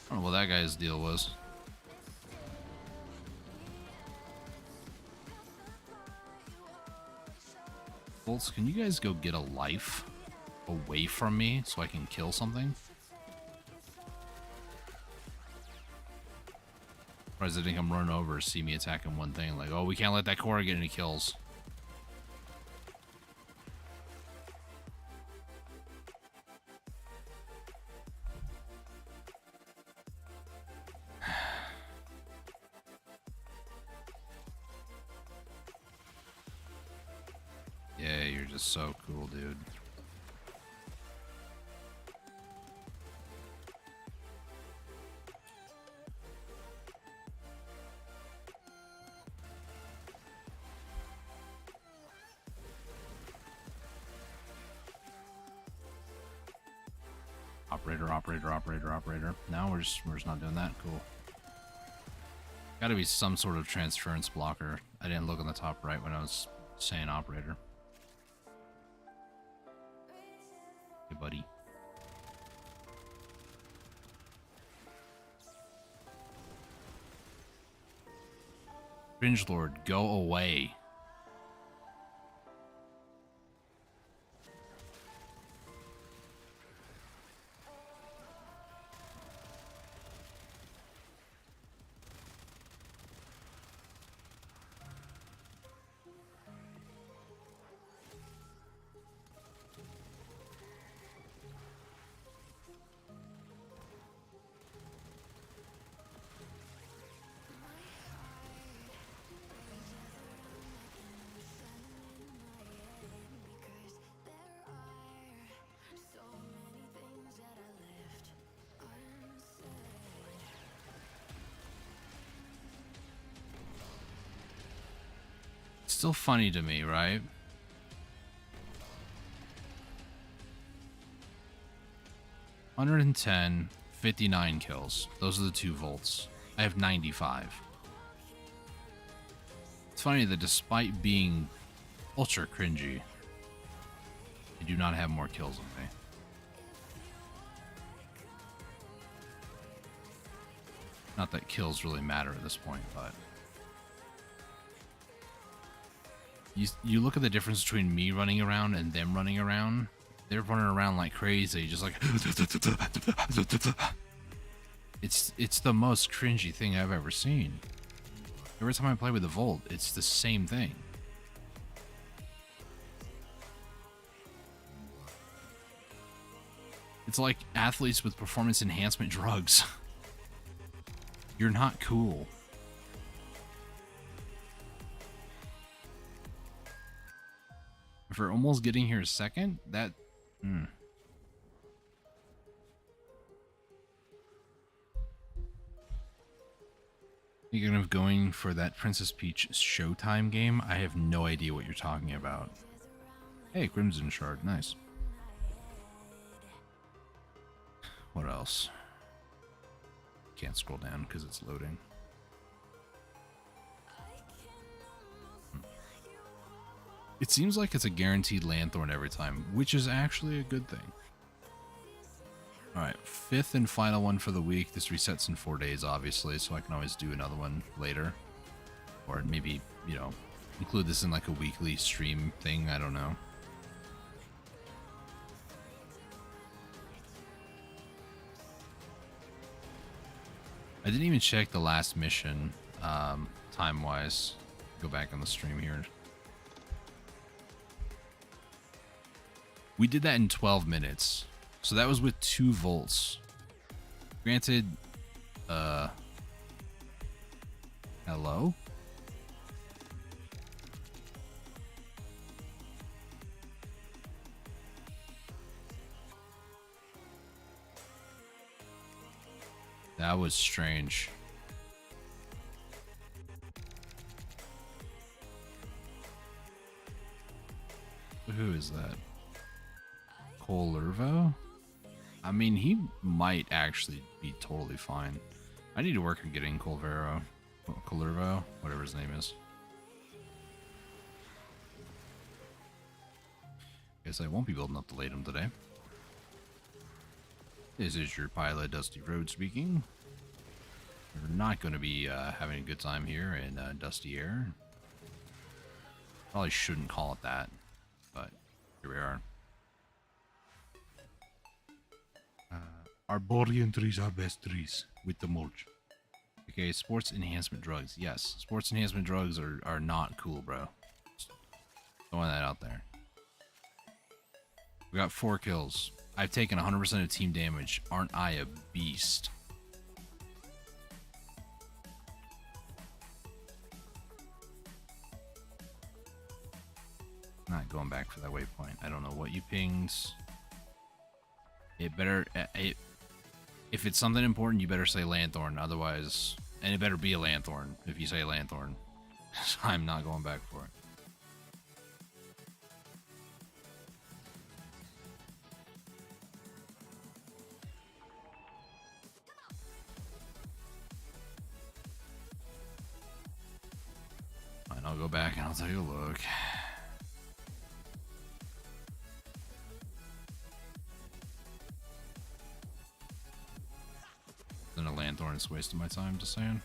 I don't know what that guy's deal was. Bolts, can you guys go get a life away from me so I can kill something? Surprised they didn't come run over, see me attacking one thing, like, oh, we can't let that Korra get any kills. Yeah, you're just so cool, dude. Operator. No, we're just not doing that. Cool. Gotta be some sort of transference blocker. I didn't look on the top right when I was saying operator. Hey, buddy. Cringe Lord, go away. Still funny to me, right? $110, 59 kills. Those are the 2 volts. I have 95. It's funny that despite being ultra cringy, I do not have more kills than me. Not that kills really matter at this point, but you look at the difference between me running around and them running around. They're running around like crazy, just like it's the most cringy thing I've ever seen. Every time I play with the Volt, it's the same thing. It's like athletes with performance enhancement drugs. You're not cool. For almost getting here second, that... Speaking of going for that Princess Peach Showtime game, I have no idea what you're talking about. Hey, Crimson Shard, nice. What else? Can't scroll down because it's loading. It seems like it's a guaranteed Lanthorn every time, which is actually a good thing. Alright, 5th and final one for the week. This resets in 4 days, obviously, so I can always do another one later. Or maybe, you know, include this in like a weekly stream thing, I don't know. I didn't even check the last mission, time-wise. Go back on the stream here. We did that in 12 minutes. So that was with 2 volts. Granted, hello? That was strange. Who is that? Colurvo? I mean, he might actually be totally fine. I need to work on getting Colurvo, whatever his name is. Guess I won't be building up the Latum today. This is your pilot, Dusty Road, speaking. We're not going to be having a good time here in Dusty Air. Probably shouldn't call it that, but here we are. Arborian trees are best trees with the mulch. Okay, sports enhancement drugs. Yes, sports enhancement drugs are not cool, bro. Just throwing that out there. We got 4 kills. I've taken 100% of team damage. Aren't I a beast? Not going back for that waypoint. I don't know what you pinged. It better... if it's something important, you better say Lanthorn. Otherwise... And it better be a Lanthorn if you say Lanthorn. I'm not going back for it. I'll go back and I'll take a look. Then a Lanthorn is wasting my time, just saying.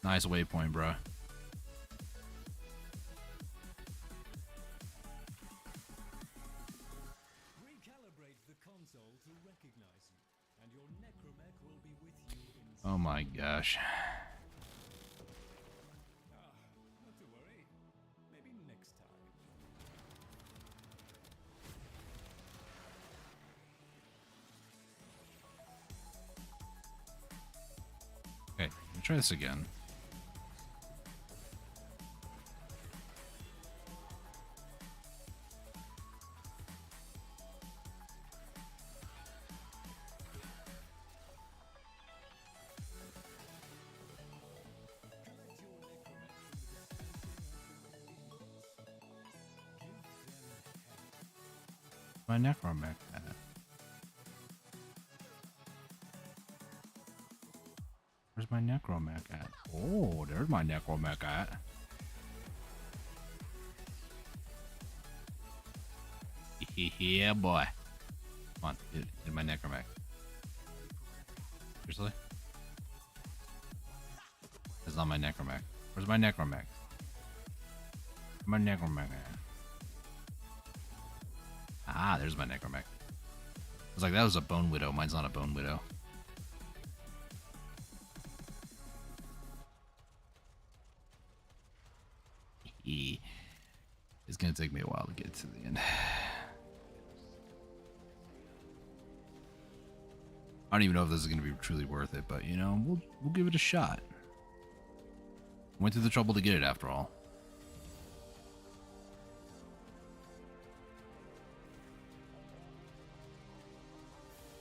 Nice waypoint, bro. Recalibrate the console to recognize you, and your necromech will be with you in... Oh my gosh. Not to worry. Maybe next time. Okay, let me try this again. My necromech at? Where's my necromech at? Oh, there's my necromech at. Yeah, boy. Come on, get my necromech. Seriously? That's not my necromech. Where's my necromech? My necromech at? Ah, there's my necromech. I was like, that was a bone widow. Mine's not a bone widow. It's gonna take me a while to get to the end. I don't even know if this is gonna be truly worth it, but you know, we'll give it a shot. Went through the trouble to get it after all.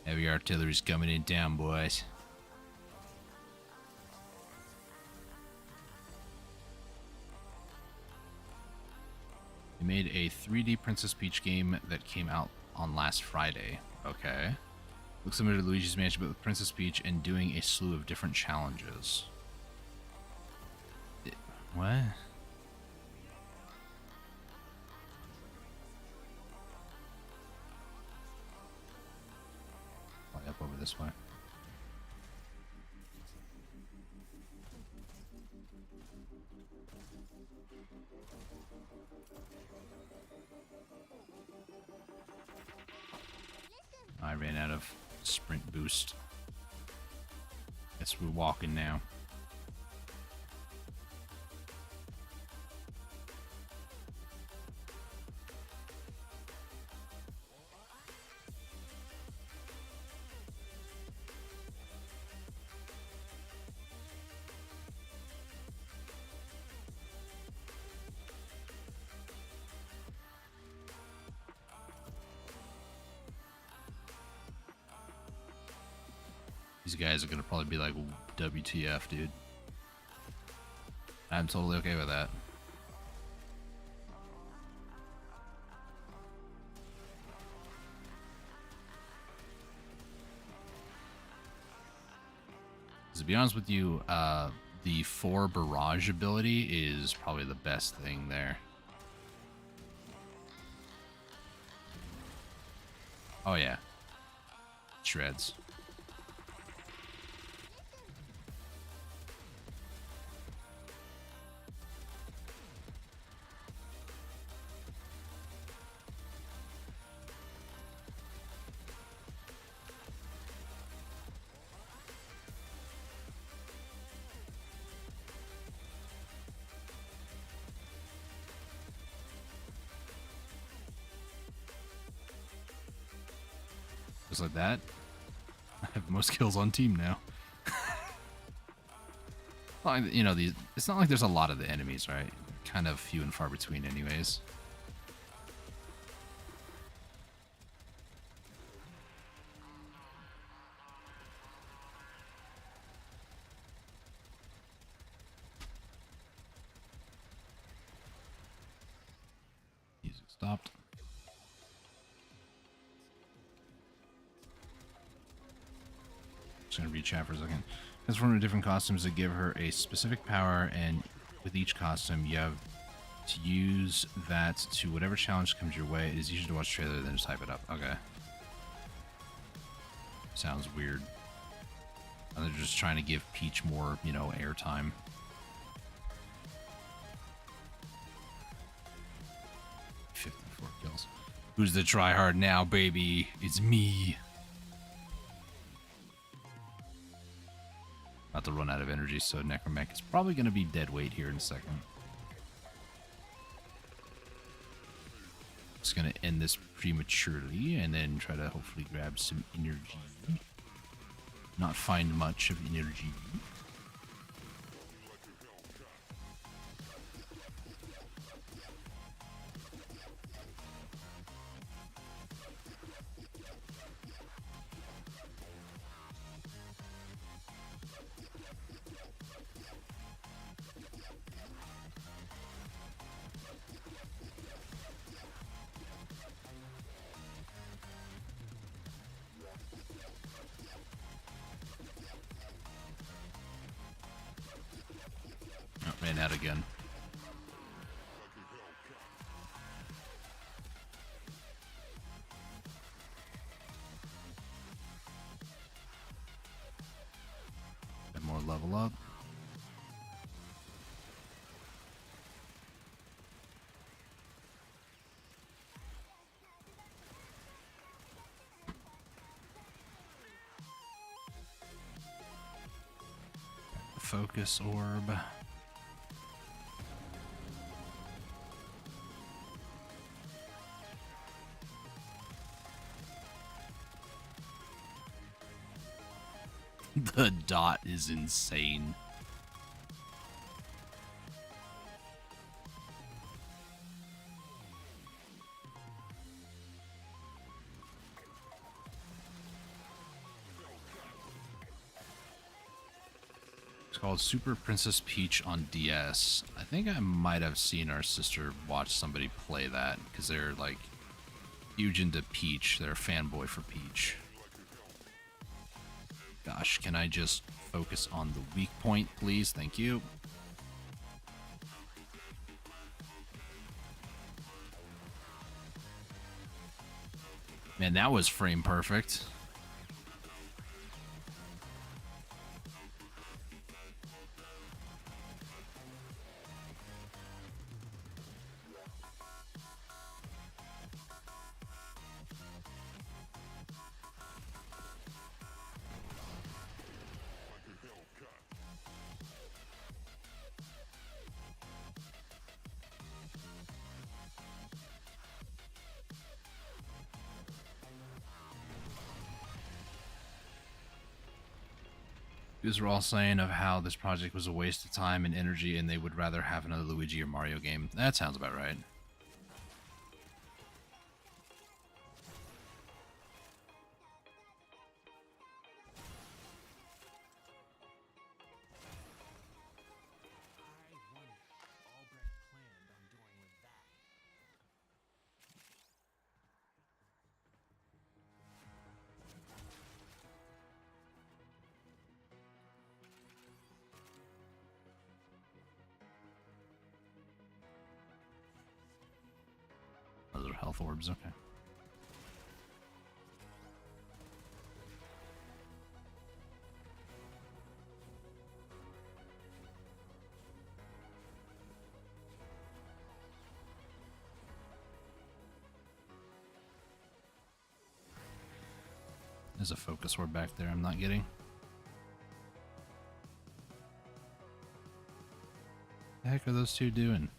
Heavy artillery's coming in town, boys. They made a 3D Princess Peach game that came out on last Friday. Okay. Looks similar to Luigi's Mansion, but with Princess Peach and doing a slew of different challenges. What? Probably up over this way. I ran out of sprint boost. Guess we're walking now. These guys are gonna probably be like, WTF, dude. I'm totally okay with that. To be honest with you, the 4 barrage ability is probably the best thing there. Oh yeah. Shreds. Just like that. I have most kills on team now. Like, you know, it's not like there's a lot of the enemies, right? Kind of few and far between anyways. Music stopped. Just gonna read chat for a second. Transform to different costumes to give her a specific power, and with each costume, you have to use that to whatever challenge comes your way. It is easier to watch the trailer than just type it up. Okay. Sounds weird. They're just trying to give Peach more, you know, airtime. Kills. Who's the tryhard now, baby? It's me. About to run out of energy, so Necromech is probably going to be dead weight here in a second. Just going to end this prematurely and then try to hopefully grab some energy. Not find much of energy. Ran out again. Got more level up. Focus orb. The dot is insane. It's called Super Princess Peach on DS. I think I might have seen our sister watch somebody play that because they're like huge into Peach. They're a fanboy for Peach. Gosh, can I just focus on the weak point, please? Thank you. Man, that was frame perfect. These were all saying of how this project was a waste of time and energy and they would rather have another Luigi or Mario game. That sounds about right. Those are health orbs, okay. There's a focus orb back there I'm not getting. What the heck are those two doing?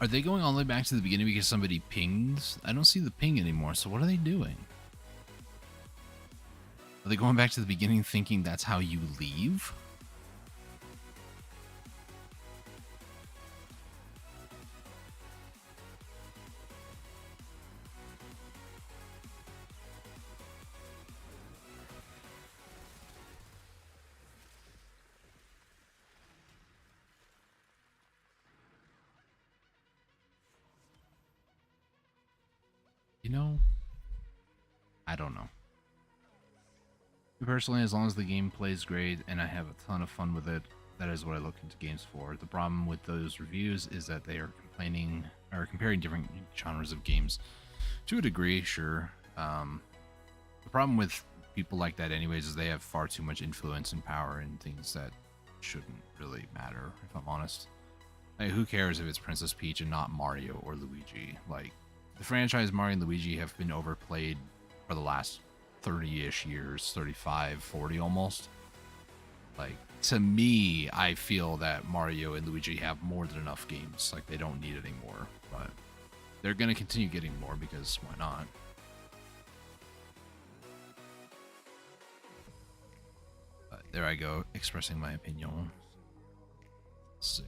Are they going all the way back to the beginning because somebody pings? I don't see the ping anymore, so what are they doing? Are they going back to the beginning thinking that's how you leave? You know, I don't know. Personally, as long as the game plays great and I have a ton of fun with it, that is what I look into games for. The problem with those reviews is that they are complaining or comparing different genres of games. To a degree, sure. The problem with people like that anyways is they have far too much influence and power in things that shouldn't really matter, if I'm honest. Like, who cares if it's Princess Peach and not Mario or Luigi? Like, the franchise Mario and Luigi have been overplayed for the last 30-ish years, 35, 40 almost. Like, to me, I feel that Mario and Luigi have more than enough games. Like, they don't need any more, but they're going to continue getting more because why not? But there I go, expressing my opinion. Let's see.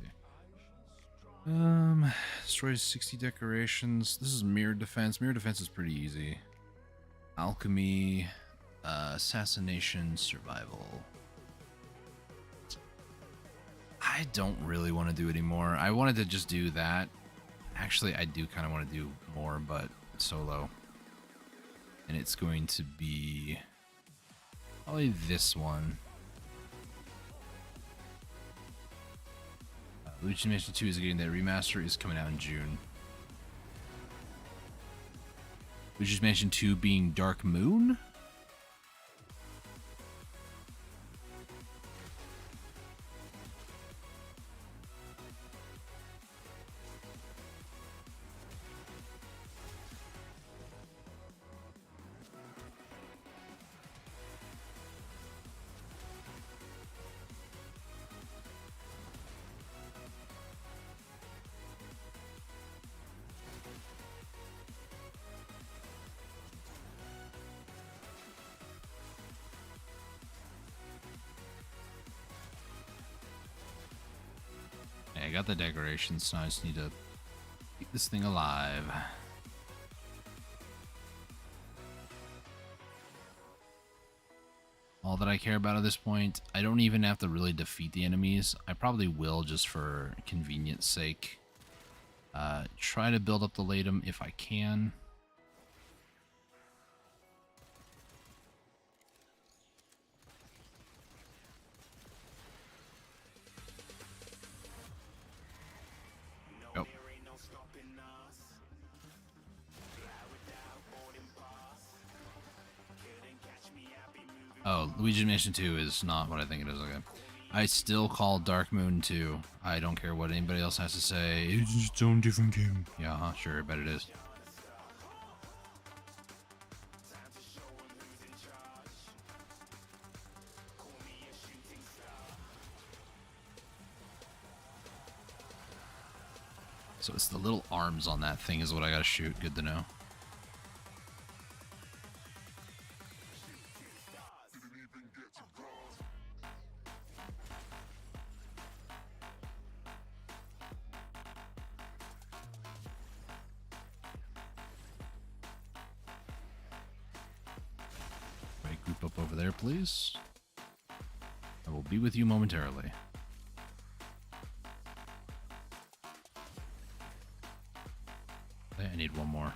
Destroys 60 decorations. This is mirror defense. Mirror defense is pretty easy. Alchemy, assassination, survival. I don't really want to do anymore. I wanted to just do that. Actually, I do kind of want to do more, but solo. And it's going to be probably this one. Luigi's Mansion 2 is getting that remaster, is coming out in June. Luigi's Mansion 2 being Dark Moon? I got the decorations, so I just need to keep this thing alive. All that I care about at this point, I don't even have to really defeat the enemies. I probably will just for convenience sake. Try to build up the Latum if I can. Oh, Luigi's Mansion 2 is not what I think it is. Okay. I still call Dark Moon 2. I don't care what anybody else has to say. It's its own different game. Yeah, sure, I bet it is. So it's the little arms on that thing is what I gotta shoot. Good to know. Group up over there, please. I will be with you momentarily. I need one more.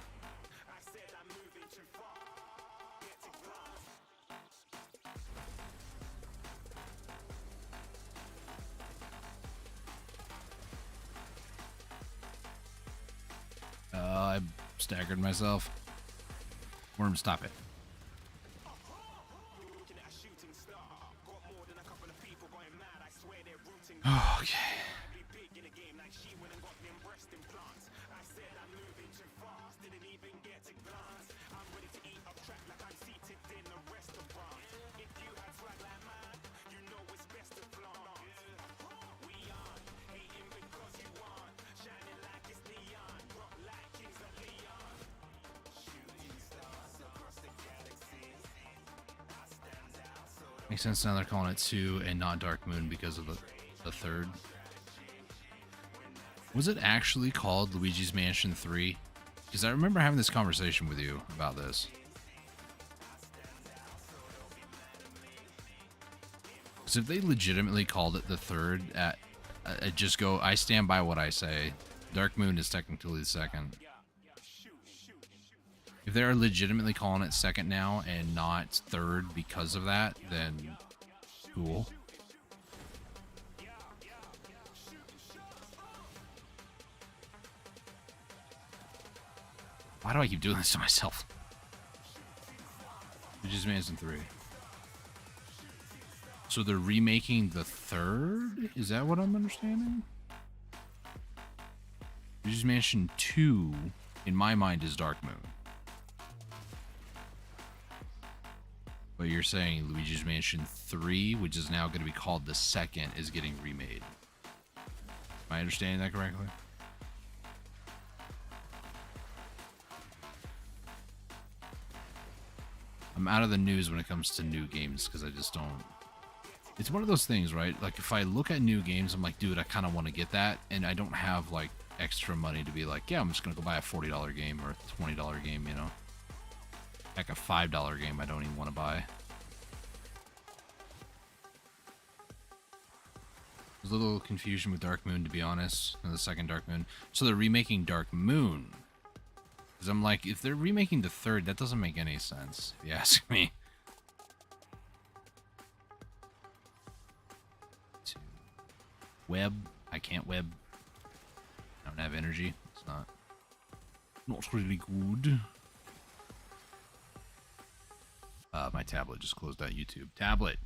I staggered myself. Worm, stop it. Okay. Makes sense now they're calling it 2 and not Dark Moon because of the third. Was it actually called Luigi's Mansion 3? Because I remember having this conversation with you about this. Because if they legitimately called it the third, I stand by what I say. Dark Moon is technically the second. If they're legitimately calling it second now and not third because of that, then cool. Why do I keep doing this to myself? Luigi's Mansion 3. So they're remaking the third? Is that what I'm understanding? Luigi's Mansion 2, in my mind, is Dark Moon. But you're saying Luigi's Mansion 3, which is now going to be called the second, is getting remade. Am I understanding that correctly? I'm out of the news when it comes to new games because I just don't... It's one of those things, right? Like, if I look at new games, I'm like, dude, I kind of want to get that, and I don't have, like, extra money to be like, yeah, I'm just going to go buy a $40 game or a $20 game, you know? Like a $5 game I don't even want to buy. There's a little confusion with Dark Moon, to be honest, and the second Dark Moon. So they're remaking Dark Moon. Because I'm like, if they're remaking the third, that doesn't make any sense, if you ask me. Web. I can't web. I don't have energy. It's not really good. My tablet just closed out YouTube. Tablet,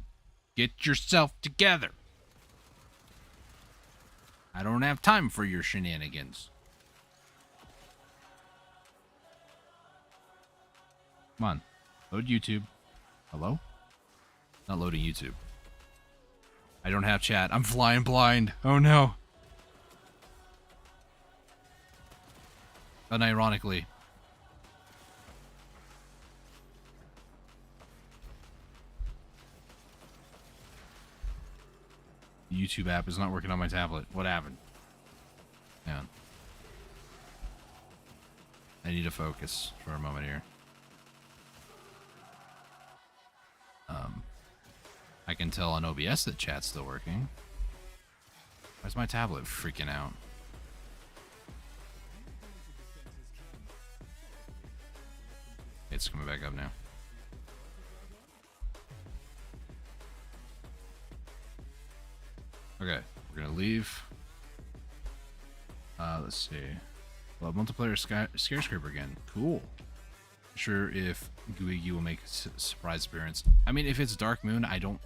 get yourself together. I don't have time for your shenanigans. Come on. Load YouTube. Hello? Not loading YouTube. I don't have chat. I'm flying blind. Oh no. Unironically. The YouTube app is not working on my tablet. What happened? Man. I need to focus for a moment here. I can tell on OBS that chat's still working. Why's my tablet freaking out? It's coming back up now. Okay, we're gonna leave. Let's see. Well, multiplayer skyscraper again. Cool. Sure, if Guigi will make a surprise appearance. I mean, if it's Dark Moon, I don't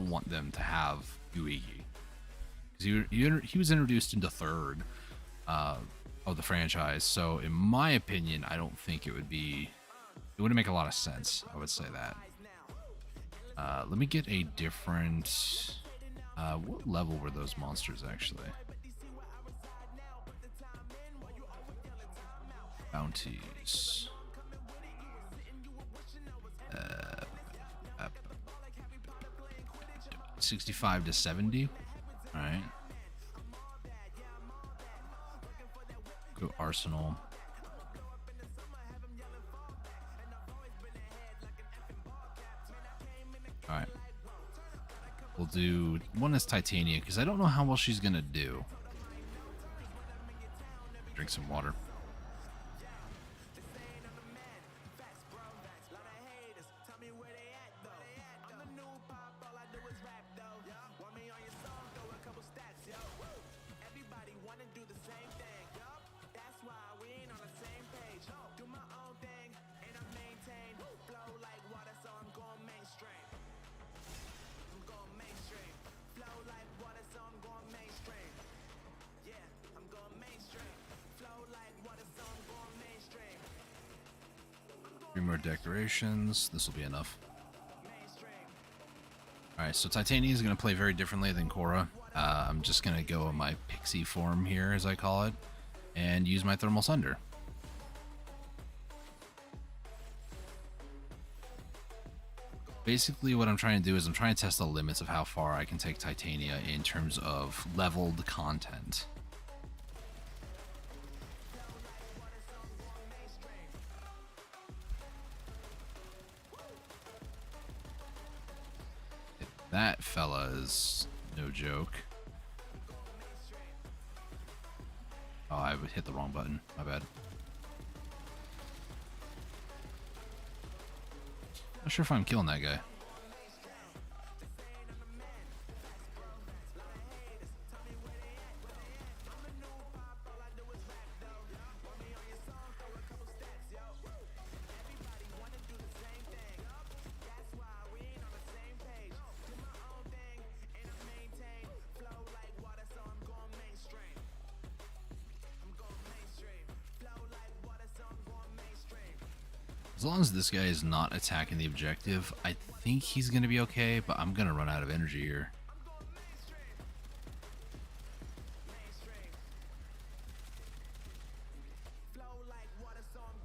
want them to have Guigi, because he was introduced into third of the franchise. So, in my opinion, I don't think it wouldn't make a lot of sense. I would say that. Let me get a different. What level were those monsters actually? Bounties. 65 to 70. All right. Go Arsenal. All right. We'll do one is Titania because I don't know how well she's gonna do. Drink some water. Three more decorations. This will be enough. Alright, so Titania is going to play very differently than Korra. I'm just going to go in my pixie form here, as I call it, and use my Thermal Sunder. Basically, what I'm trying to do is I'm trying to test the limits of how far I can take Titania in terms of leveled content. That fella is no joke. Oh, I hit the wrong button. My bad. Not sure if I'm killing that guy. As long as this guy is not attacking the objective, I think he's going to be okay, but I'm going to run out of energy here.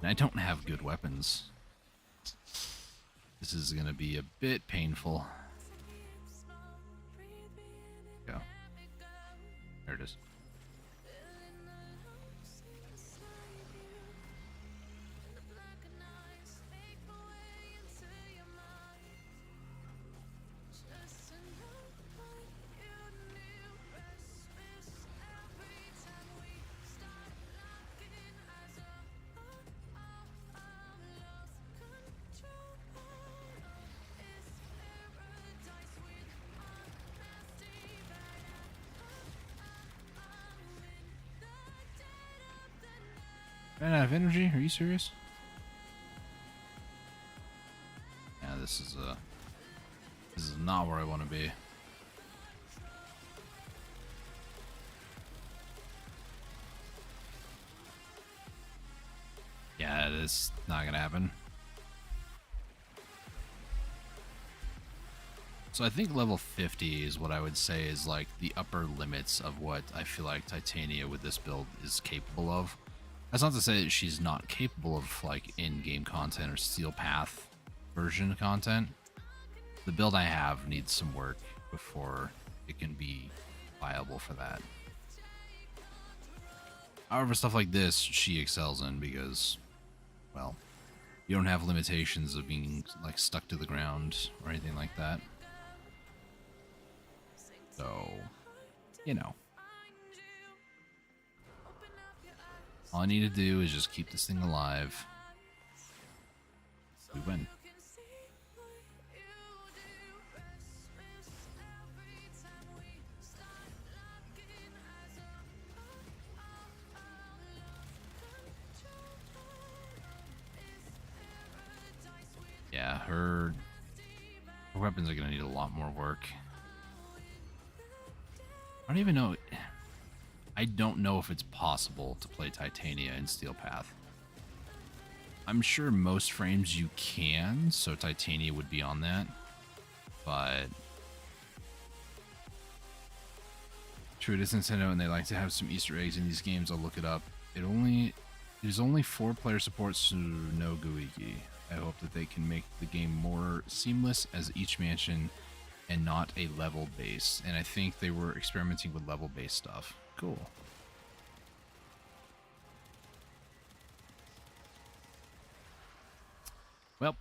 And I don't have good weapons. This is going to be a bit painful. Go. There it is. Ran out of energy? Are you serious? Yeah, this is not where I want to be. Yeah, this is not gonna happen. So I think level 50 is what I would say is like the upper limits of what I feel like Titania with this build is capable of. That's not to say that she's not capable of like in-game content or Steel Path version content. The build I have needs some work before it can be viable for that. However, stuff like this she excels in because, well, you don't have limitations of being like stuck to the ground or anything like that. So, you know. All I need to do is just keep this thing alive. We win. Yeah, her weapons are going to need a lot more work. I don't even know. I don't know if it's possible to play Titania in Steel Path. I'm sure most frames you can, so Titania would be on that. But true, it is Nintendo and they like to have some Easter eggs in these games. I'll look it up. There's only 4-player support, so no Guiki. I hope that they can make the game more seamless as each mansion and not a level base. And I think they were experimenting with level based stuff. Cool. Well.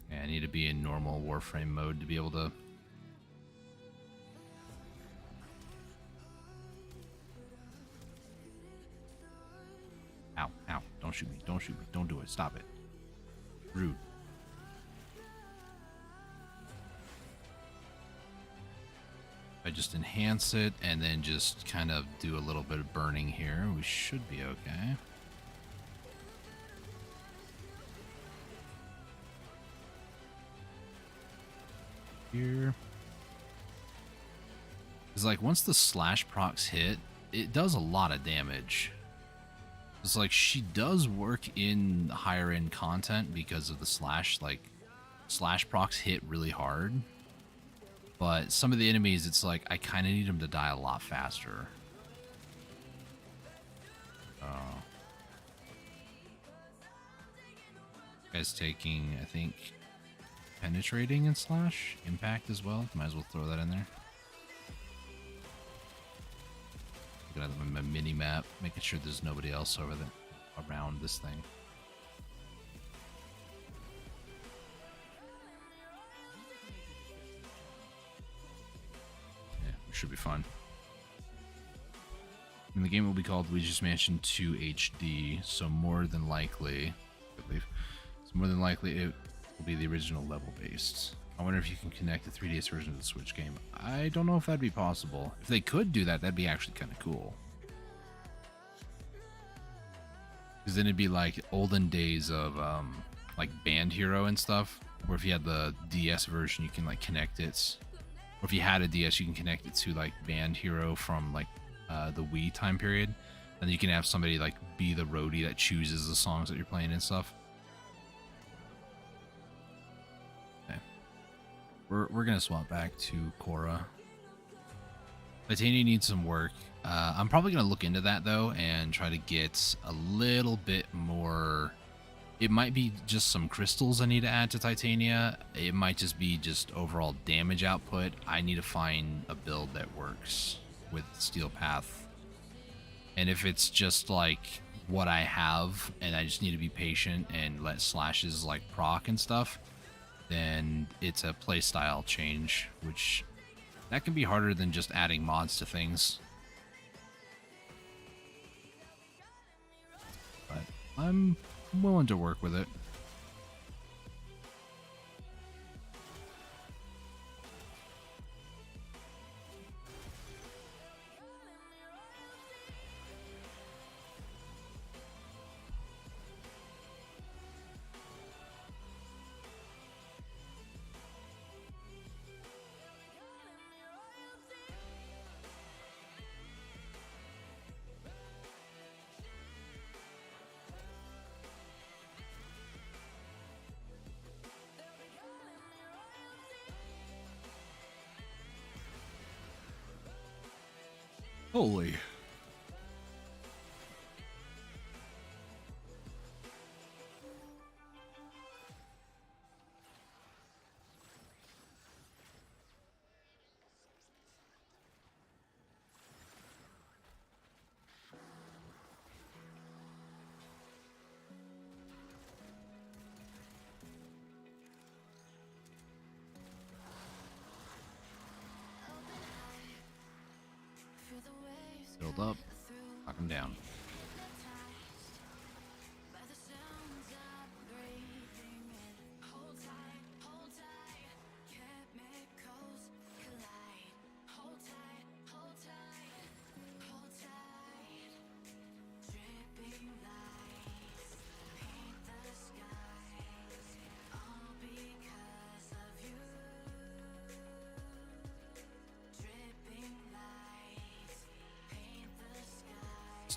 Yeah, I need to be in normal Warframe mode to be able to... Ow, ow. Don't shoot me. Don't shoot me. Don't do it. Stop it. Rude. I just enhance it and then just kind of do a little bit of burning here. We should be okay. Here. It's like once the slash procs hit, it does a lot of damage. It's like she does work in higher end content because of the slash, like slash procs hit really hard. But some of the enemies, it's like I kind of need them to die a lot faster. Oh. Guy's taking, I think, penetrating and slash impact as well. Might as well throw that in there. Looking at my mini map, making sure there's nobody else over there around this thing. Should be fine. And the game will be called Luigi's Mansion 2 HD, so more than likely, I believe, it will be the original level based. I wonder if you can connect the 3DS version of the Switch game. I don't know if that'd be possible. If they could do that, that'd be actually kind of cool. Because then it'd be like olden days of like Band Hero and stuff, where if you had the DS version, you can like connect it. Or if you had a DS, you can connect it to like Band Hero from like the Wii time period, and you can have somebody like be the roadie that chooses the songs that you're playing and stuff. Okay, we're gonna swap back to Korra. Titania needs some work. I'm probably gonna look into that though and try to get a little bit more. It might be just some crystals I need to add to Titania. It might just be just overall damage output. I need to find a build that works with Steel Path. And if it's just like what I have and I just need to be patient and let slashes like proc and stuff, then it's a playstyle change, which that can be harder than just adding mods to things. But I'm willing to work with it. Holy. Build up, knock him down.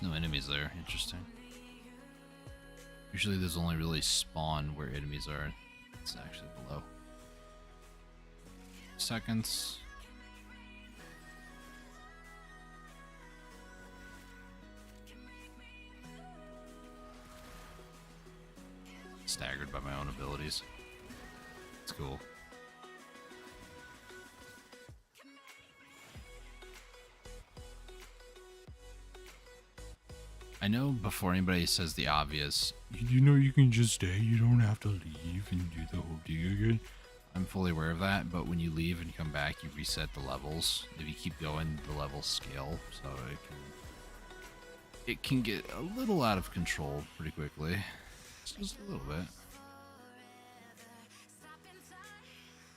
No enemies there. Interesting. Usually there's only really spawn where enemies are. It's actually below. Seconds. Staggered by my own abilities. It's cool. I know before anybody says the obvious, you know you can just stay, you don't have to leave and do the whole thing again. I'm fully aware of that, but when you leave and come back, you reset the levels. If you keep going, the levels scale, so it can get a little out of control pretty quickly. Just a little bit.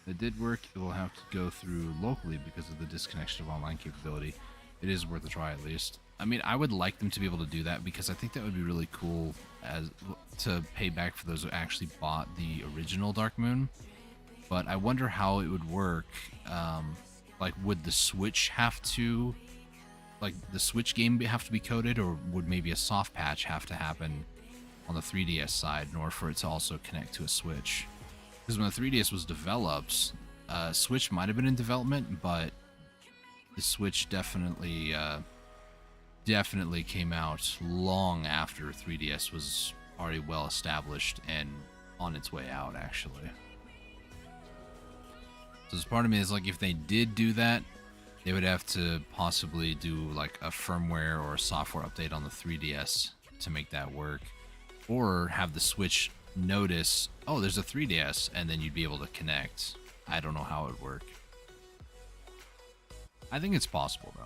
If it did work, it will have to go through locally because of the disconnection of online capability. It is worth a try at least. I mean, I would like them to be able to do that because I think that would be really cool as to pay back for those who actually bought the original Dark Moon. But I wonder how it would work. Like, would the Switch have to, like, the Switch game have to be coded, or would maybe a soft patch have to happen on the 3DS side in order for it to also connect to a Switch? Because when the 3DS was developed, Switch might have been in development, but the Switch definitely came out long after 3DS was already well established and on its way out, actually. So as part of me is like, if they did do that, they would have to possibly do like a firmware or a software update on the 3DS to make that work, or have the Switch notice, oh, there's a 3DS, and then you'd be able to connect. I don't know how it would work. I think it's possible, though.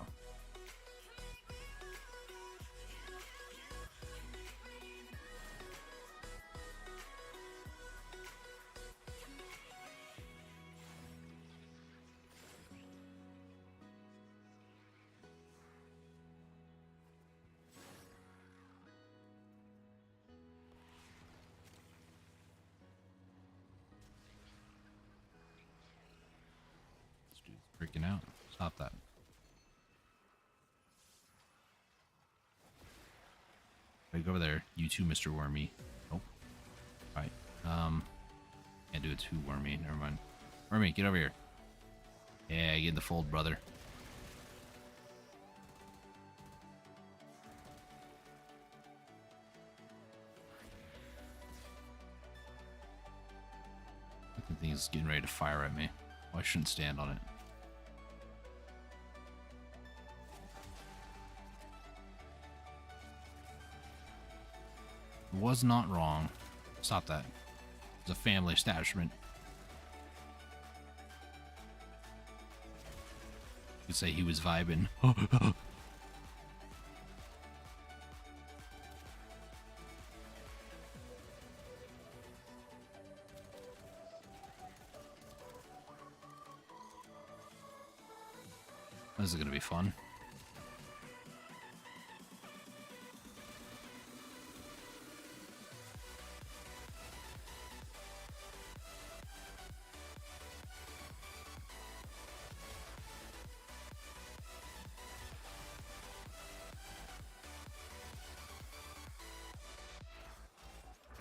This dude's freaking out. Stop that. Right, go over there. You too, Mr. Wormy. Nope. Alright. Can't do it too wormy. Never mind. Wormy, get over here. Yeah, get in the fold, brother. The thing is getting ready to fire at me. Well, I shouldn't stand on it. Was not wrong. Stop that. It's a family establishment. You could say he was vibing. This is gonna be fun.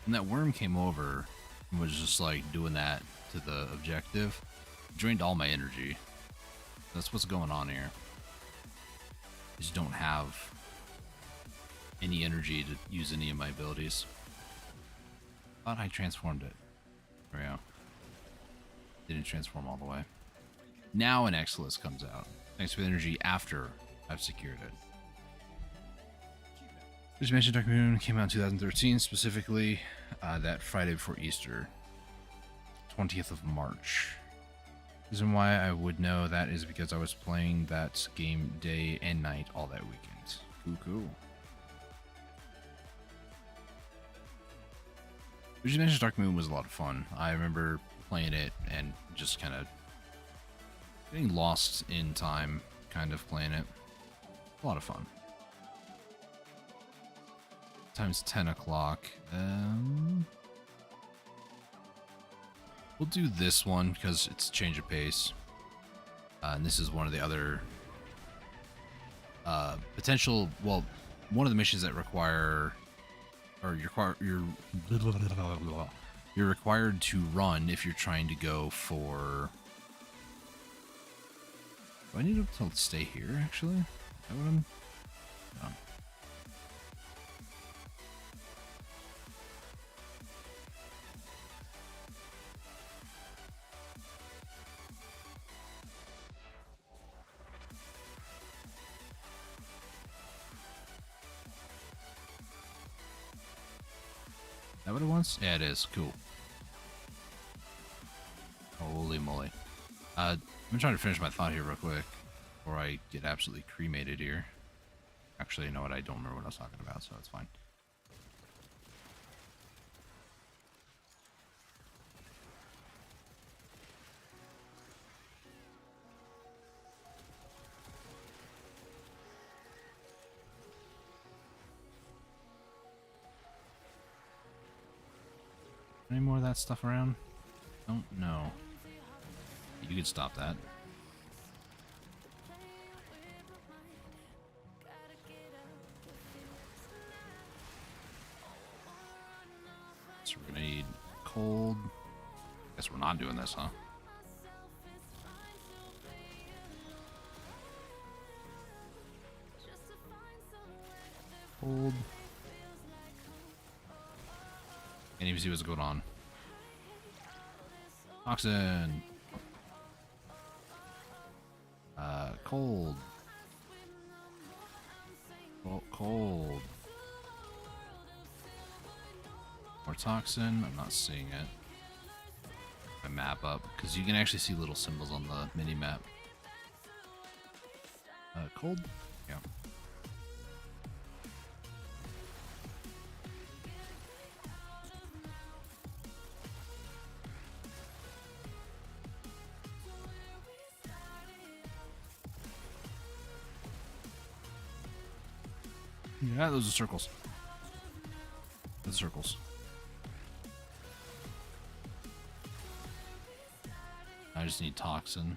And that worm came over and was just like doing that to the objective. Drained all my energy. That's what's going on here. I just don't have any energy to use any of my abilities. Thought I transformed it. There we go. Didn't transform all the way. Now an Exilus comes out. Thanks for the energy after I've secured it. As you mentioned, Dark Moon came out in 2013, specifically that Friday before Easter, 20th of March. The reason why I would know that is because I was playing that game day and night all that weekend. Cool. As you mentioned, Dark Moon was a lot of fun. I remember playing it and just kind of getting lost in time, kind of playing it. A lot of fun. Time's 10 o'clock. We'll do this one because it's change of pace. And this is one of the other potential, well, one of the missions that require, or you're required to run if you're trying to go for. Do I need to stay here, actually? Is that what I'm... No. Is that what it wants? Yeah, it is. Cool. Holy moly. I'm trying to finish my thought here real quick before I get absolutely cremated here. Actually, you know what? I don't remember what I was talking about, so it's fine. Any more of that stuff around? Don't know. You could stop that. So we're gonna need cold. Guess we're not doing this, huh? Cold. Can't even see what's going on. Oxen. Cold. Cold. More toxin. I'm not seeing it. I map up because you can actually see little symbols on the mini map. Cold? Yeah. Yeah, those are circles. Those are circles. I just need toxin.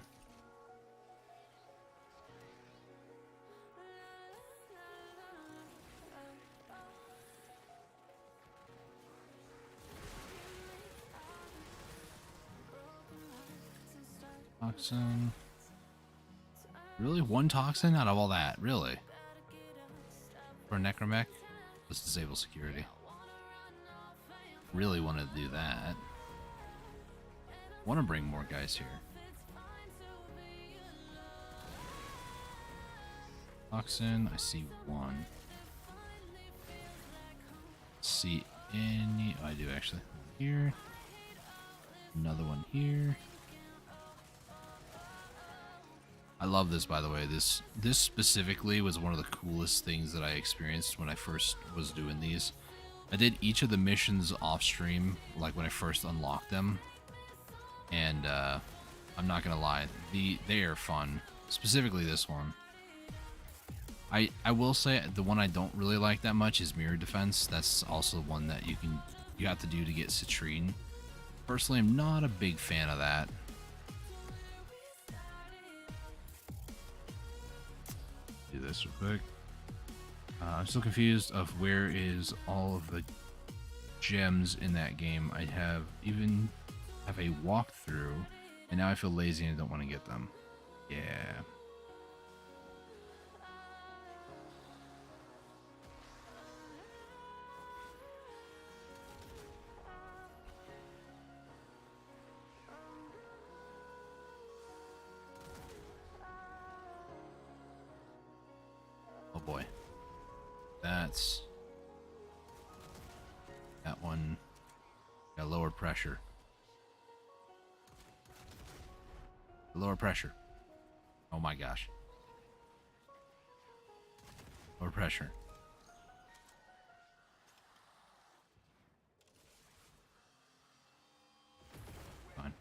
Toxin. Really? One toxin out of all that? Really? For a necromech? Let's disable security. Really want to do that. Want to bring more guys here. Toxin, I see one. See any... Oh, I do actually. Here. Another one here. I love this, by the way. This specifically was one of the coolest things that I experienced when I first was doing these. I did each of the missions off stream, like when I first unlocked them. And I'm not gonna lie, they are fun. Specifically this one. I will say the one I don't really like that much is mirror defense. That's also one that you have to do to get citrine. Personally, I'm not a big fan of that. Do this real quick. I'm still confused of where is all of the gems in that game. I have a walkthrough, and now I feel lazy and don't want to get them. Yeah. Oh boy. That's... That one got lower pressure. Lower pressure. Oh my gosh. Lower pressure. Fine.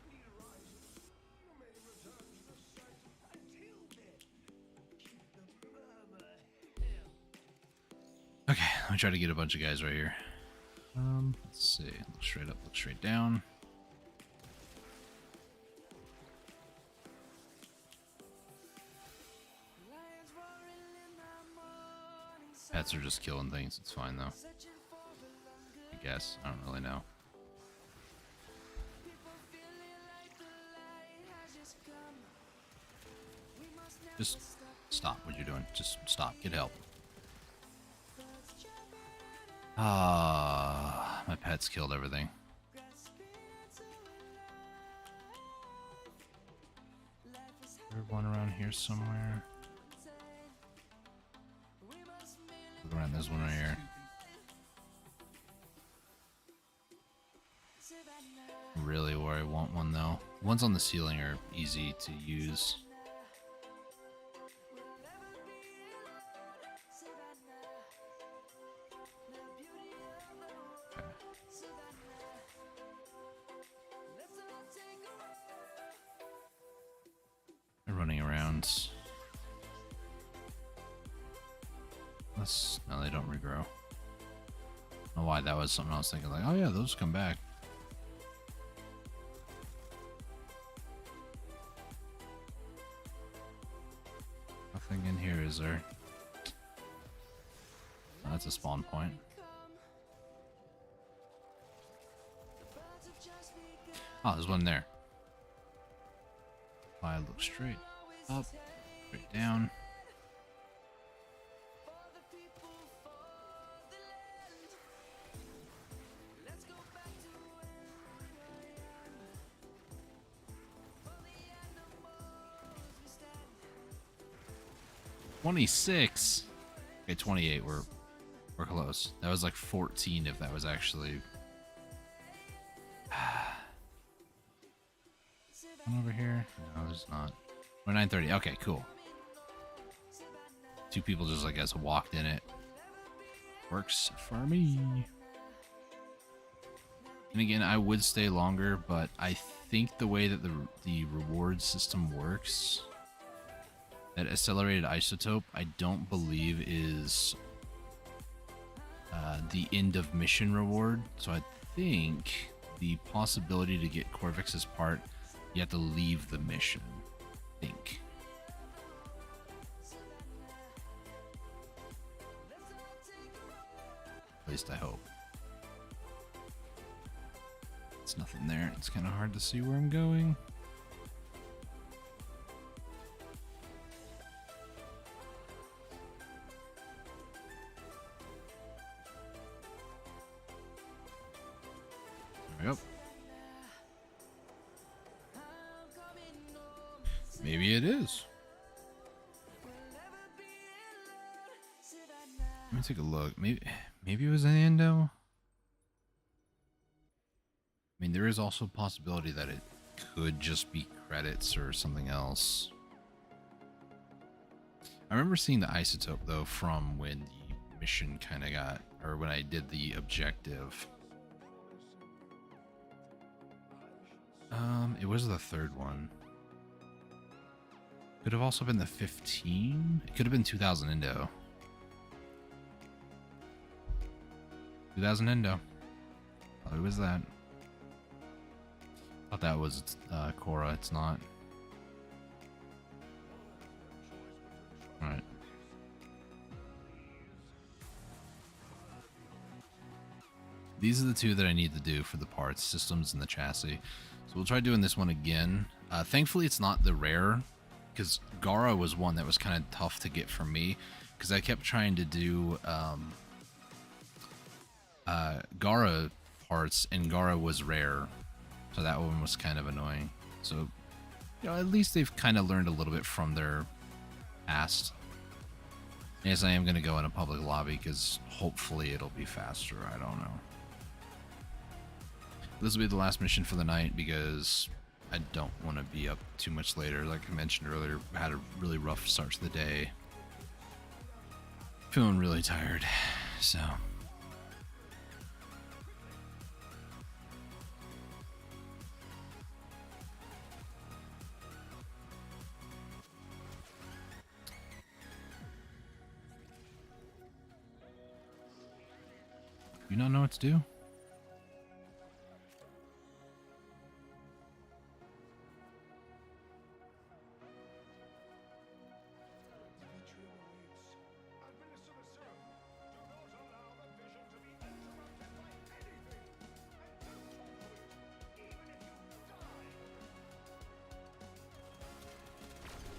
Okay, let me try to get a bunch of guys right here. Let's see. Look straight up, look straight down. Pets are just killing things. It's fine though. I guess. I don't really know. Just stop what you're doing. Just stop. Get help. Ah, my pets killed everything. There's one around here somewhere. Look around, there's one right here. Really where I want one though. Ones on the ceiling are easy to use. Okay. They're running around. No, they don't regrow. I don't know why that was something I was thinking like, oh yeah, those come back. Nothing in here, is there? Oh, that's a spawn point. Oh, there's one there. I look straight up, straight down. $26. Okay, 28. We're close. That was like 14 if that was actually. One over here. No, there's not. We're 9:30. Okay, cool. Two people just, I guess, walked in it. Works for me. And again, I would stay longer, but I think the way that the reward system works, that accelerated isotope, I don't believe is the end of mission reward. So I think the possibility to get Corvix's part, you have to leave the mission. I think. At least I hope. It's nothing there. It's kind of hard to see where I'm going. There we go. Maybe it is. Let me take a look. Maybe it was an endo. I mean, there is also a possibility that it could just be credits or something else. I remember seeing the isotope, though, from when the mission kind of got, or when I did the objective. It was the third one. Could have also been the 15. It could have been 2000 endo. 2000 endo. Oh, it was that. Thought that was Korra. It's not. Alright. These are the two that I need to do for the parts, systems, and the chassis. So we'll try doing this one again. Thankfully, it's not the rare, because Gara was one that was kind of tough to get for me, because I kept trying to do Gara parts, and Gara was rare. So that one was kind of annoying. So, you know, at least they've kind of learned a little bit from their past. Yes, I am going to go in a public lobby because hopefully it'll be faster. I don't know. This will be the last mission for the night because I don't want to be up too much later. Like I mentioned earlier, I had a really rough start to the day. Feeling really tired. So... You not know what to do?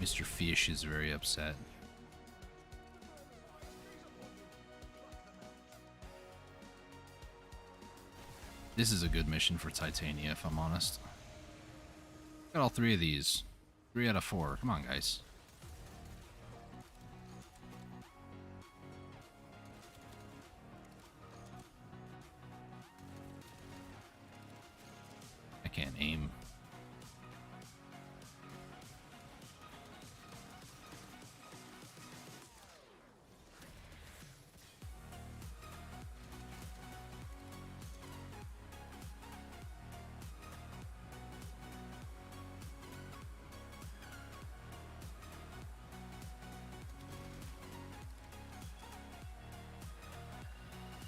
Mr. Fish is very upset. This is a good mission for Titania, if I'm honest. Got all three of these. 3 out of 4. Come on, guys. I can't aim.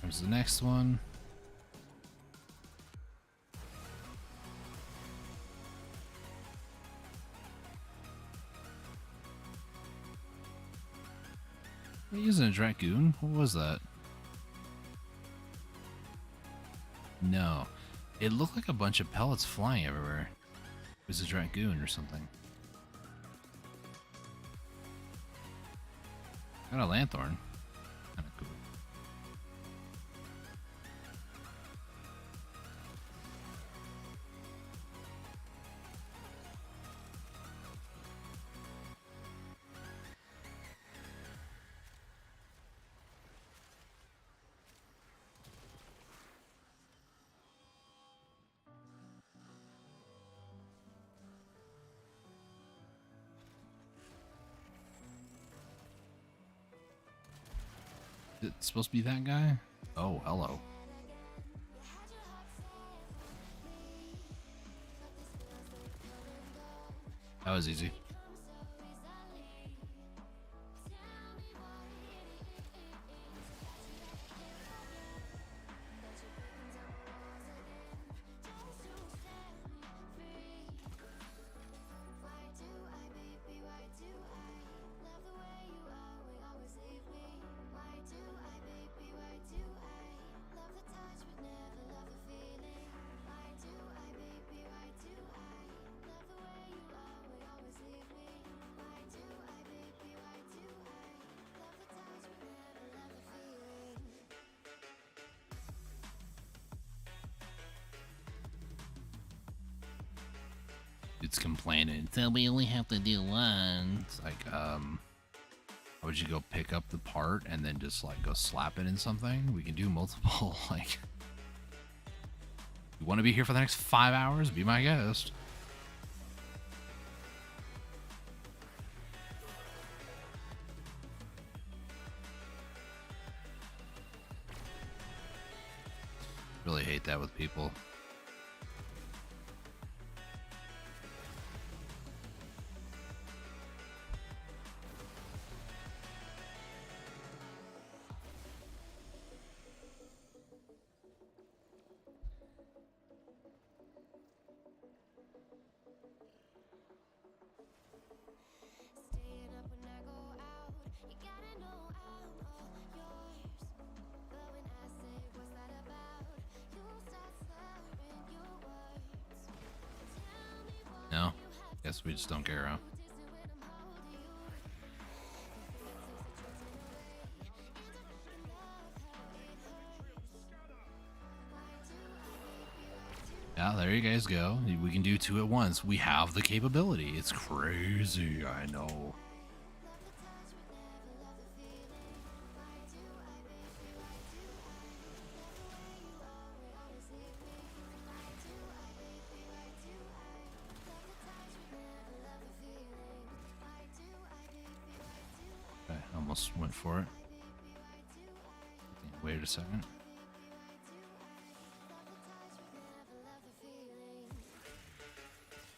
There's the next one. Are you using a Dragoon? What was that? No. It looked like a bunch of pellets flying everywhere. It was a Dragoon or something. Got a Lanthorn. Kinda cool. It's supposed to be that guy? Oh, hello. That was easy. It's complaining. So we only have to do one. It's like, how would you go pick up the part and then just like go slap it in something? We can do multiple, like. You want to be here for the next 5 hours? Be my guest. Really hate that with people. No? Guess we just don't care, huh? Yeah, there you guys go. We can do two at once. We have the capability. It's crazy, I know. Okay, almost went for it. Wait a second.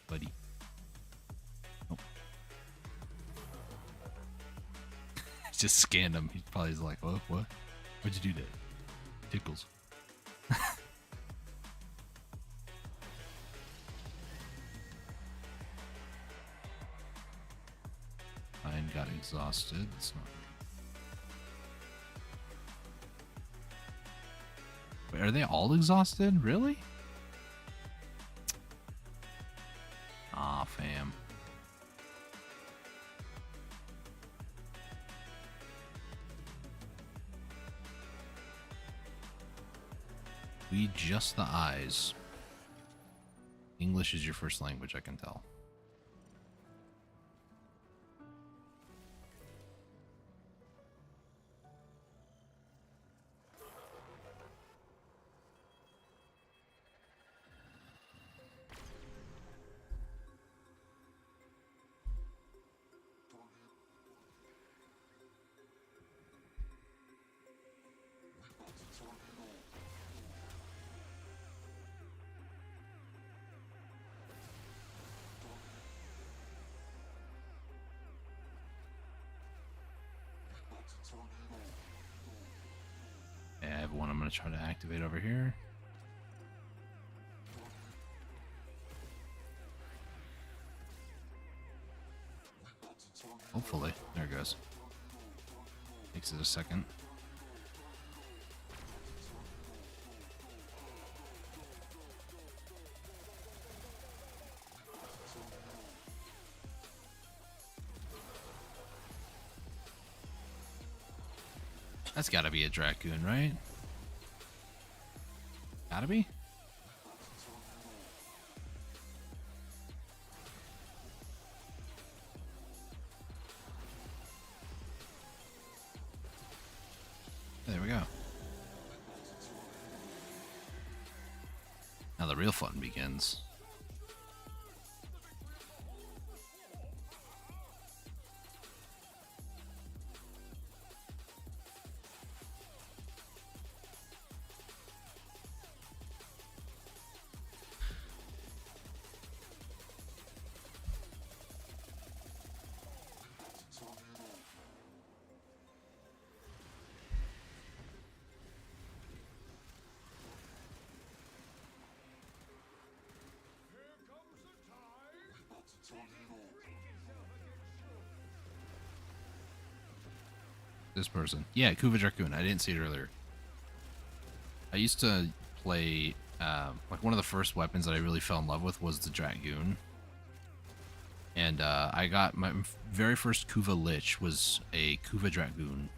Buddy. Oh. Just scanned him. He probably is like, what? What'd you do that? Tickles. Mine got exhausted. It's not. Wait, are they all exhausted? Really? Ah, fam. We just the eyes. English is your first language, I can tell. Okay, I have one I'm going to try to activate over here. Hopefully. There it goes. Takes it a second. That's gotta be a Dracoon, right? Gotta be? There we go. Now the real fun begins. This person. Yeah, Kuva Dracoon. I didn't see it earlier. I used to play, like one of the first weapons that I really fell in love with was the Dragoon. And I got my very first Kuva Lich was a Kuva Dragoon.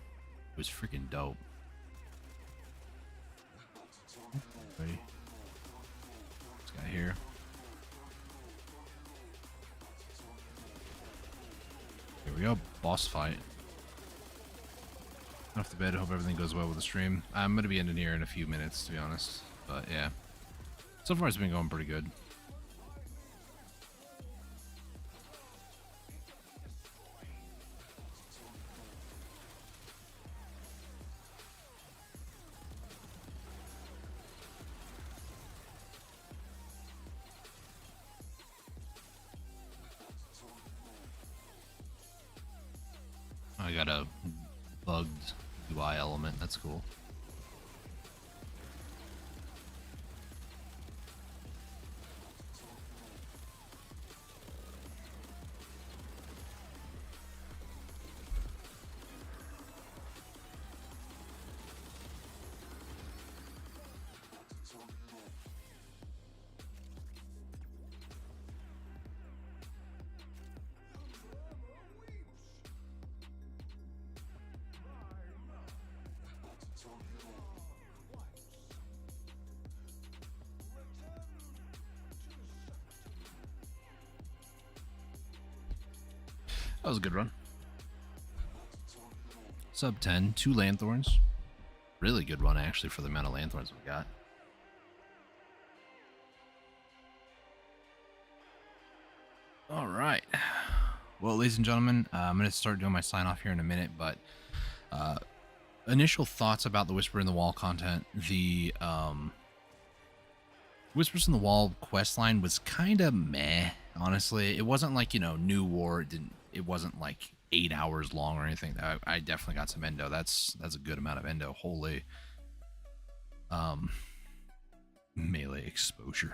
It was freaking dope. Ready? This guy here. Here we go. Boss fight. Off the bed. I hope everything goes well with the stream. I'm going to be ending here in a few minutes, to be honest. But yeah. So far it's been going pretty good. I got a bugged UI element. That's cool. That was a good run. Sub 10, 2 Lanthorns. Really good run, actually, for the amount of Lanthorns we got. All right. Well, ladies and gentlemen, I'm going to start doing my sign off here in a minute, but initial thoughts about the Whisper in the Wall content. The Whispers in the Wall questline was kind of meh, honestly. It wasn't like, you know, New War. It wasn't like 8 hours long or anything. I definitely got some endo. That's a good amount of endo. Holy. Melee exposure.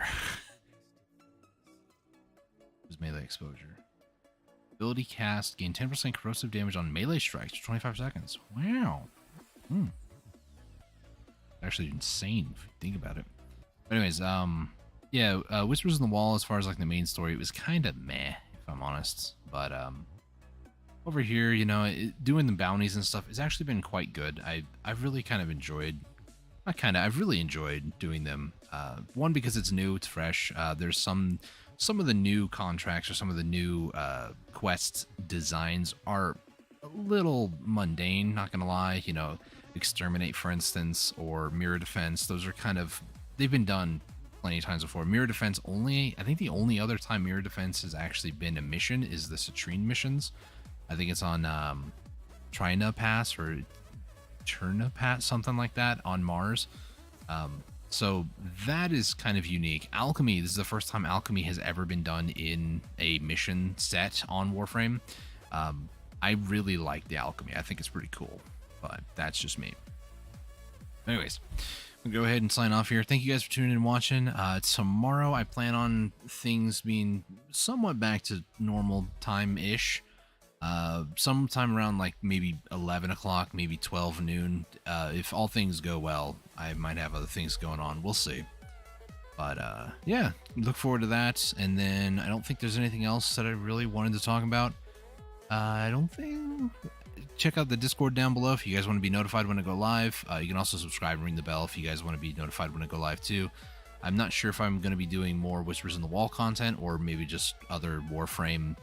Was melee exposure. Ability cast, gain 10% corrosive damage on melee strikes for 25 seconds. Wow. Actually insane if you think about it. But anyways, yeah, Whispers in the Wall, as far as like the main story, it was kind of meh, if I'm honest. But over here, you know, doing the bounties and stuff has actually been quite good. I've really kind of enjoyed, I've really enjoyed doing them. One, because it's new, it's fresh. There's some of the new contracts or some of the new quest designs are a little mundane, not gonna lie. You know, Exterminate, for instance, or Mirror Defense. Those are kind of, they've been done plenty of times before. Mirror Defense only, I think the only other time Mirror Defense has actually been a mission is the Citrine missions. I think it's on Trina Pass or Cherna Pass, something like that, on Mars. So that is kind of unique. Alchemy, this is the first time Alchemy has ever been done in a mission set on Warframe. I really like the Alchemy. I think it's pretty cool, but that's just me. Anyways, we'll go ahead and sign off here. Thank you guys for tuning in and watching. Tomorrow I plan on things being somewhat back to normal time-ish. Sometime around like maybe 11 o'clock, maybe 12 noon. If all things go well, I might have other things going on. We'll see. But yeah, look forward to that. And then I don't think there's anything else that I really wanted to talk about. I don't think... Check out the Discord down below if you guys want to be notified when I go live. You can also subscribe and ring the bell if you guys want to be notified when I go live too. I'm not sure if I'm going to be doing more Whispers in the Wall content or maybe just other Warframe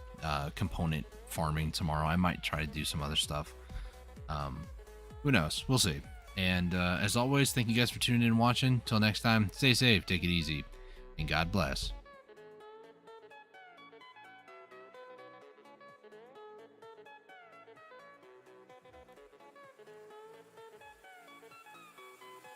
component farming tomorrow. I might try to do some other stuff. Who knows? We'll see. And as always, thank you guys for tuning in and watching. Till next time, stay safe, take it easy, and God bless.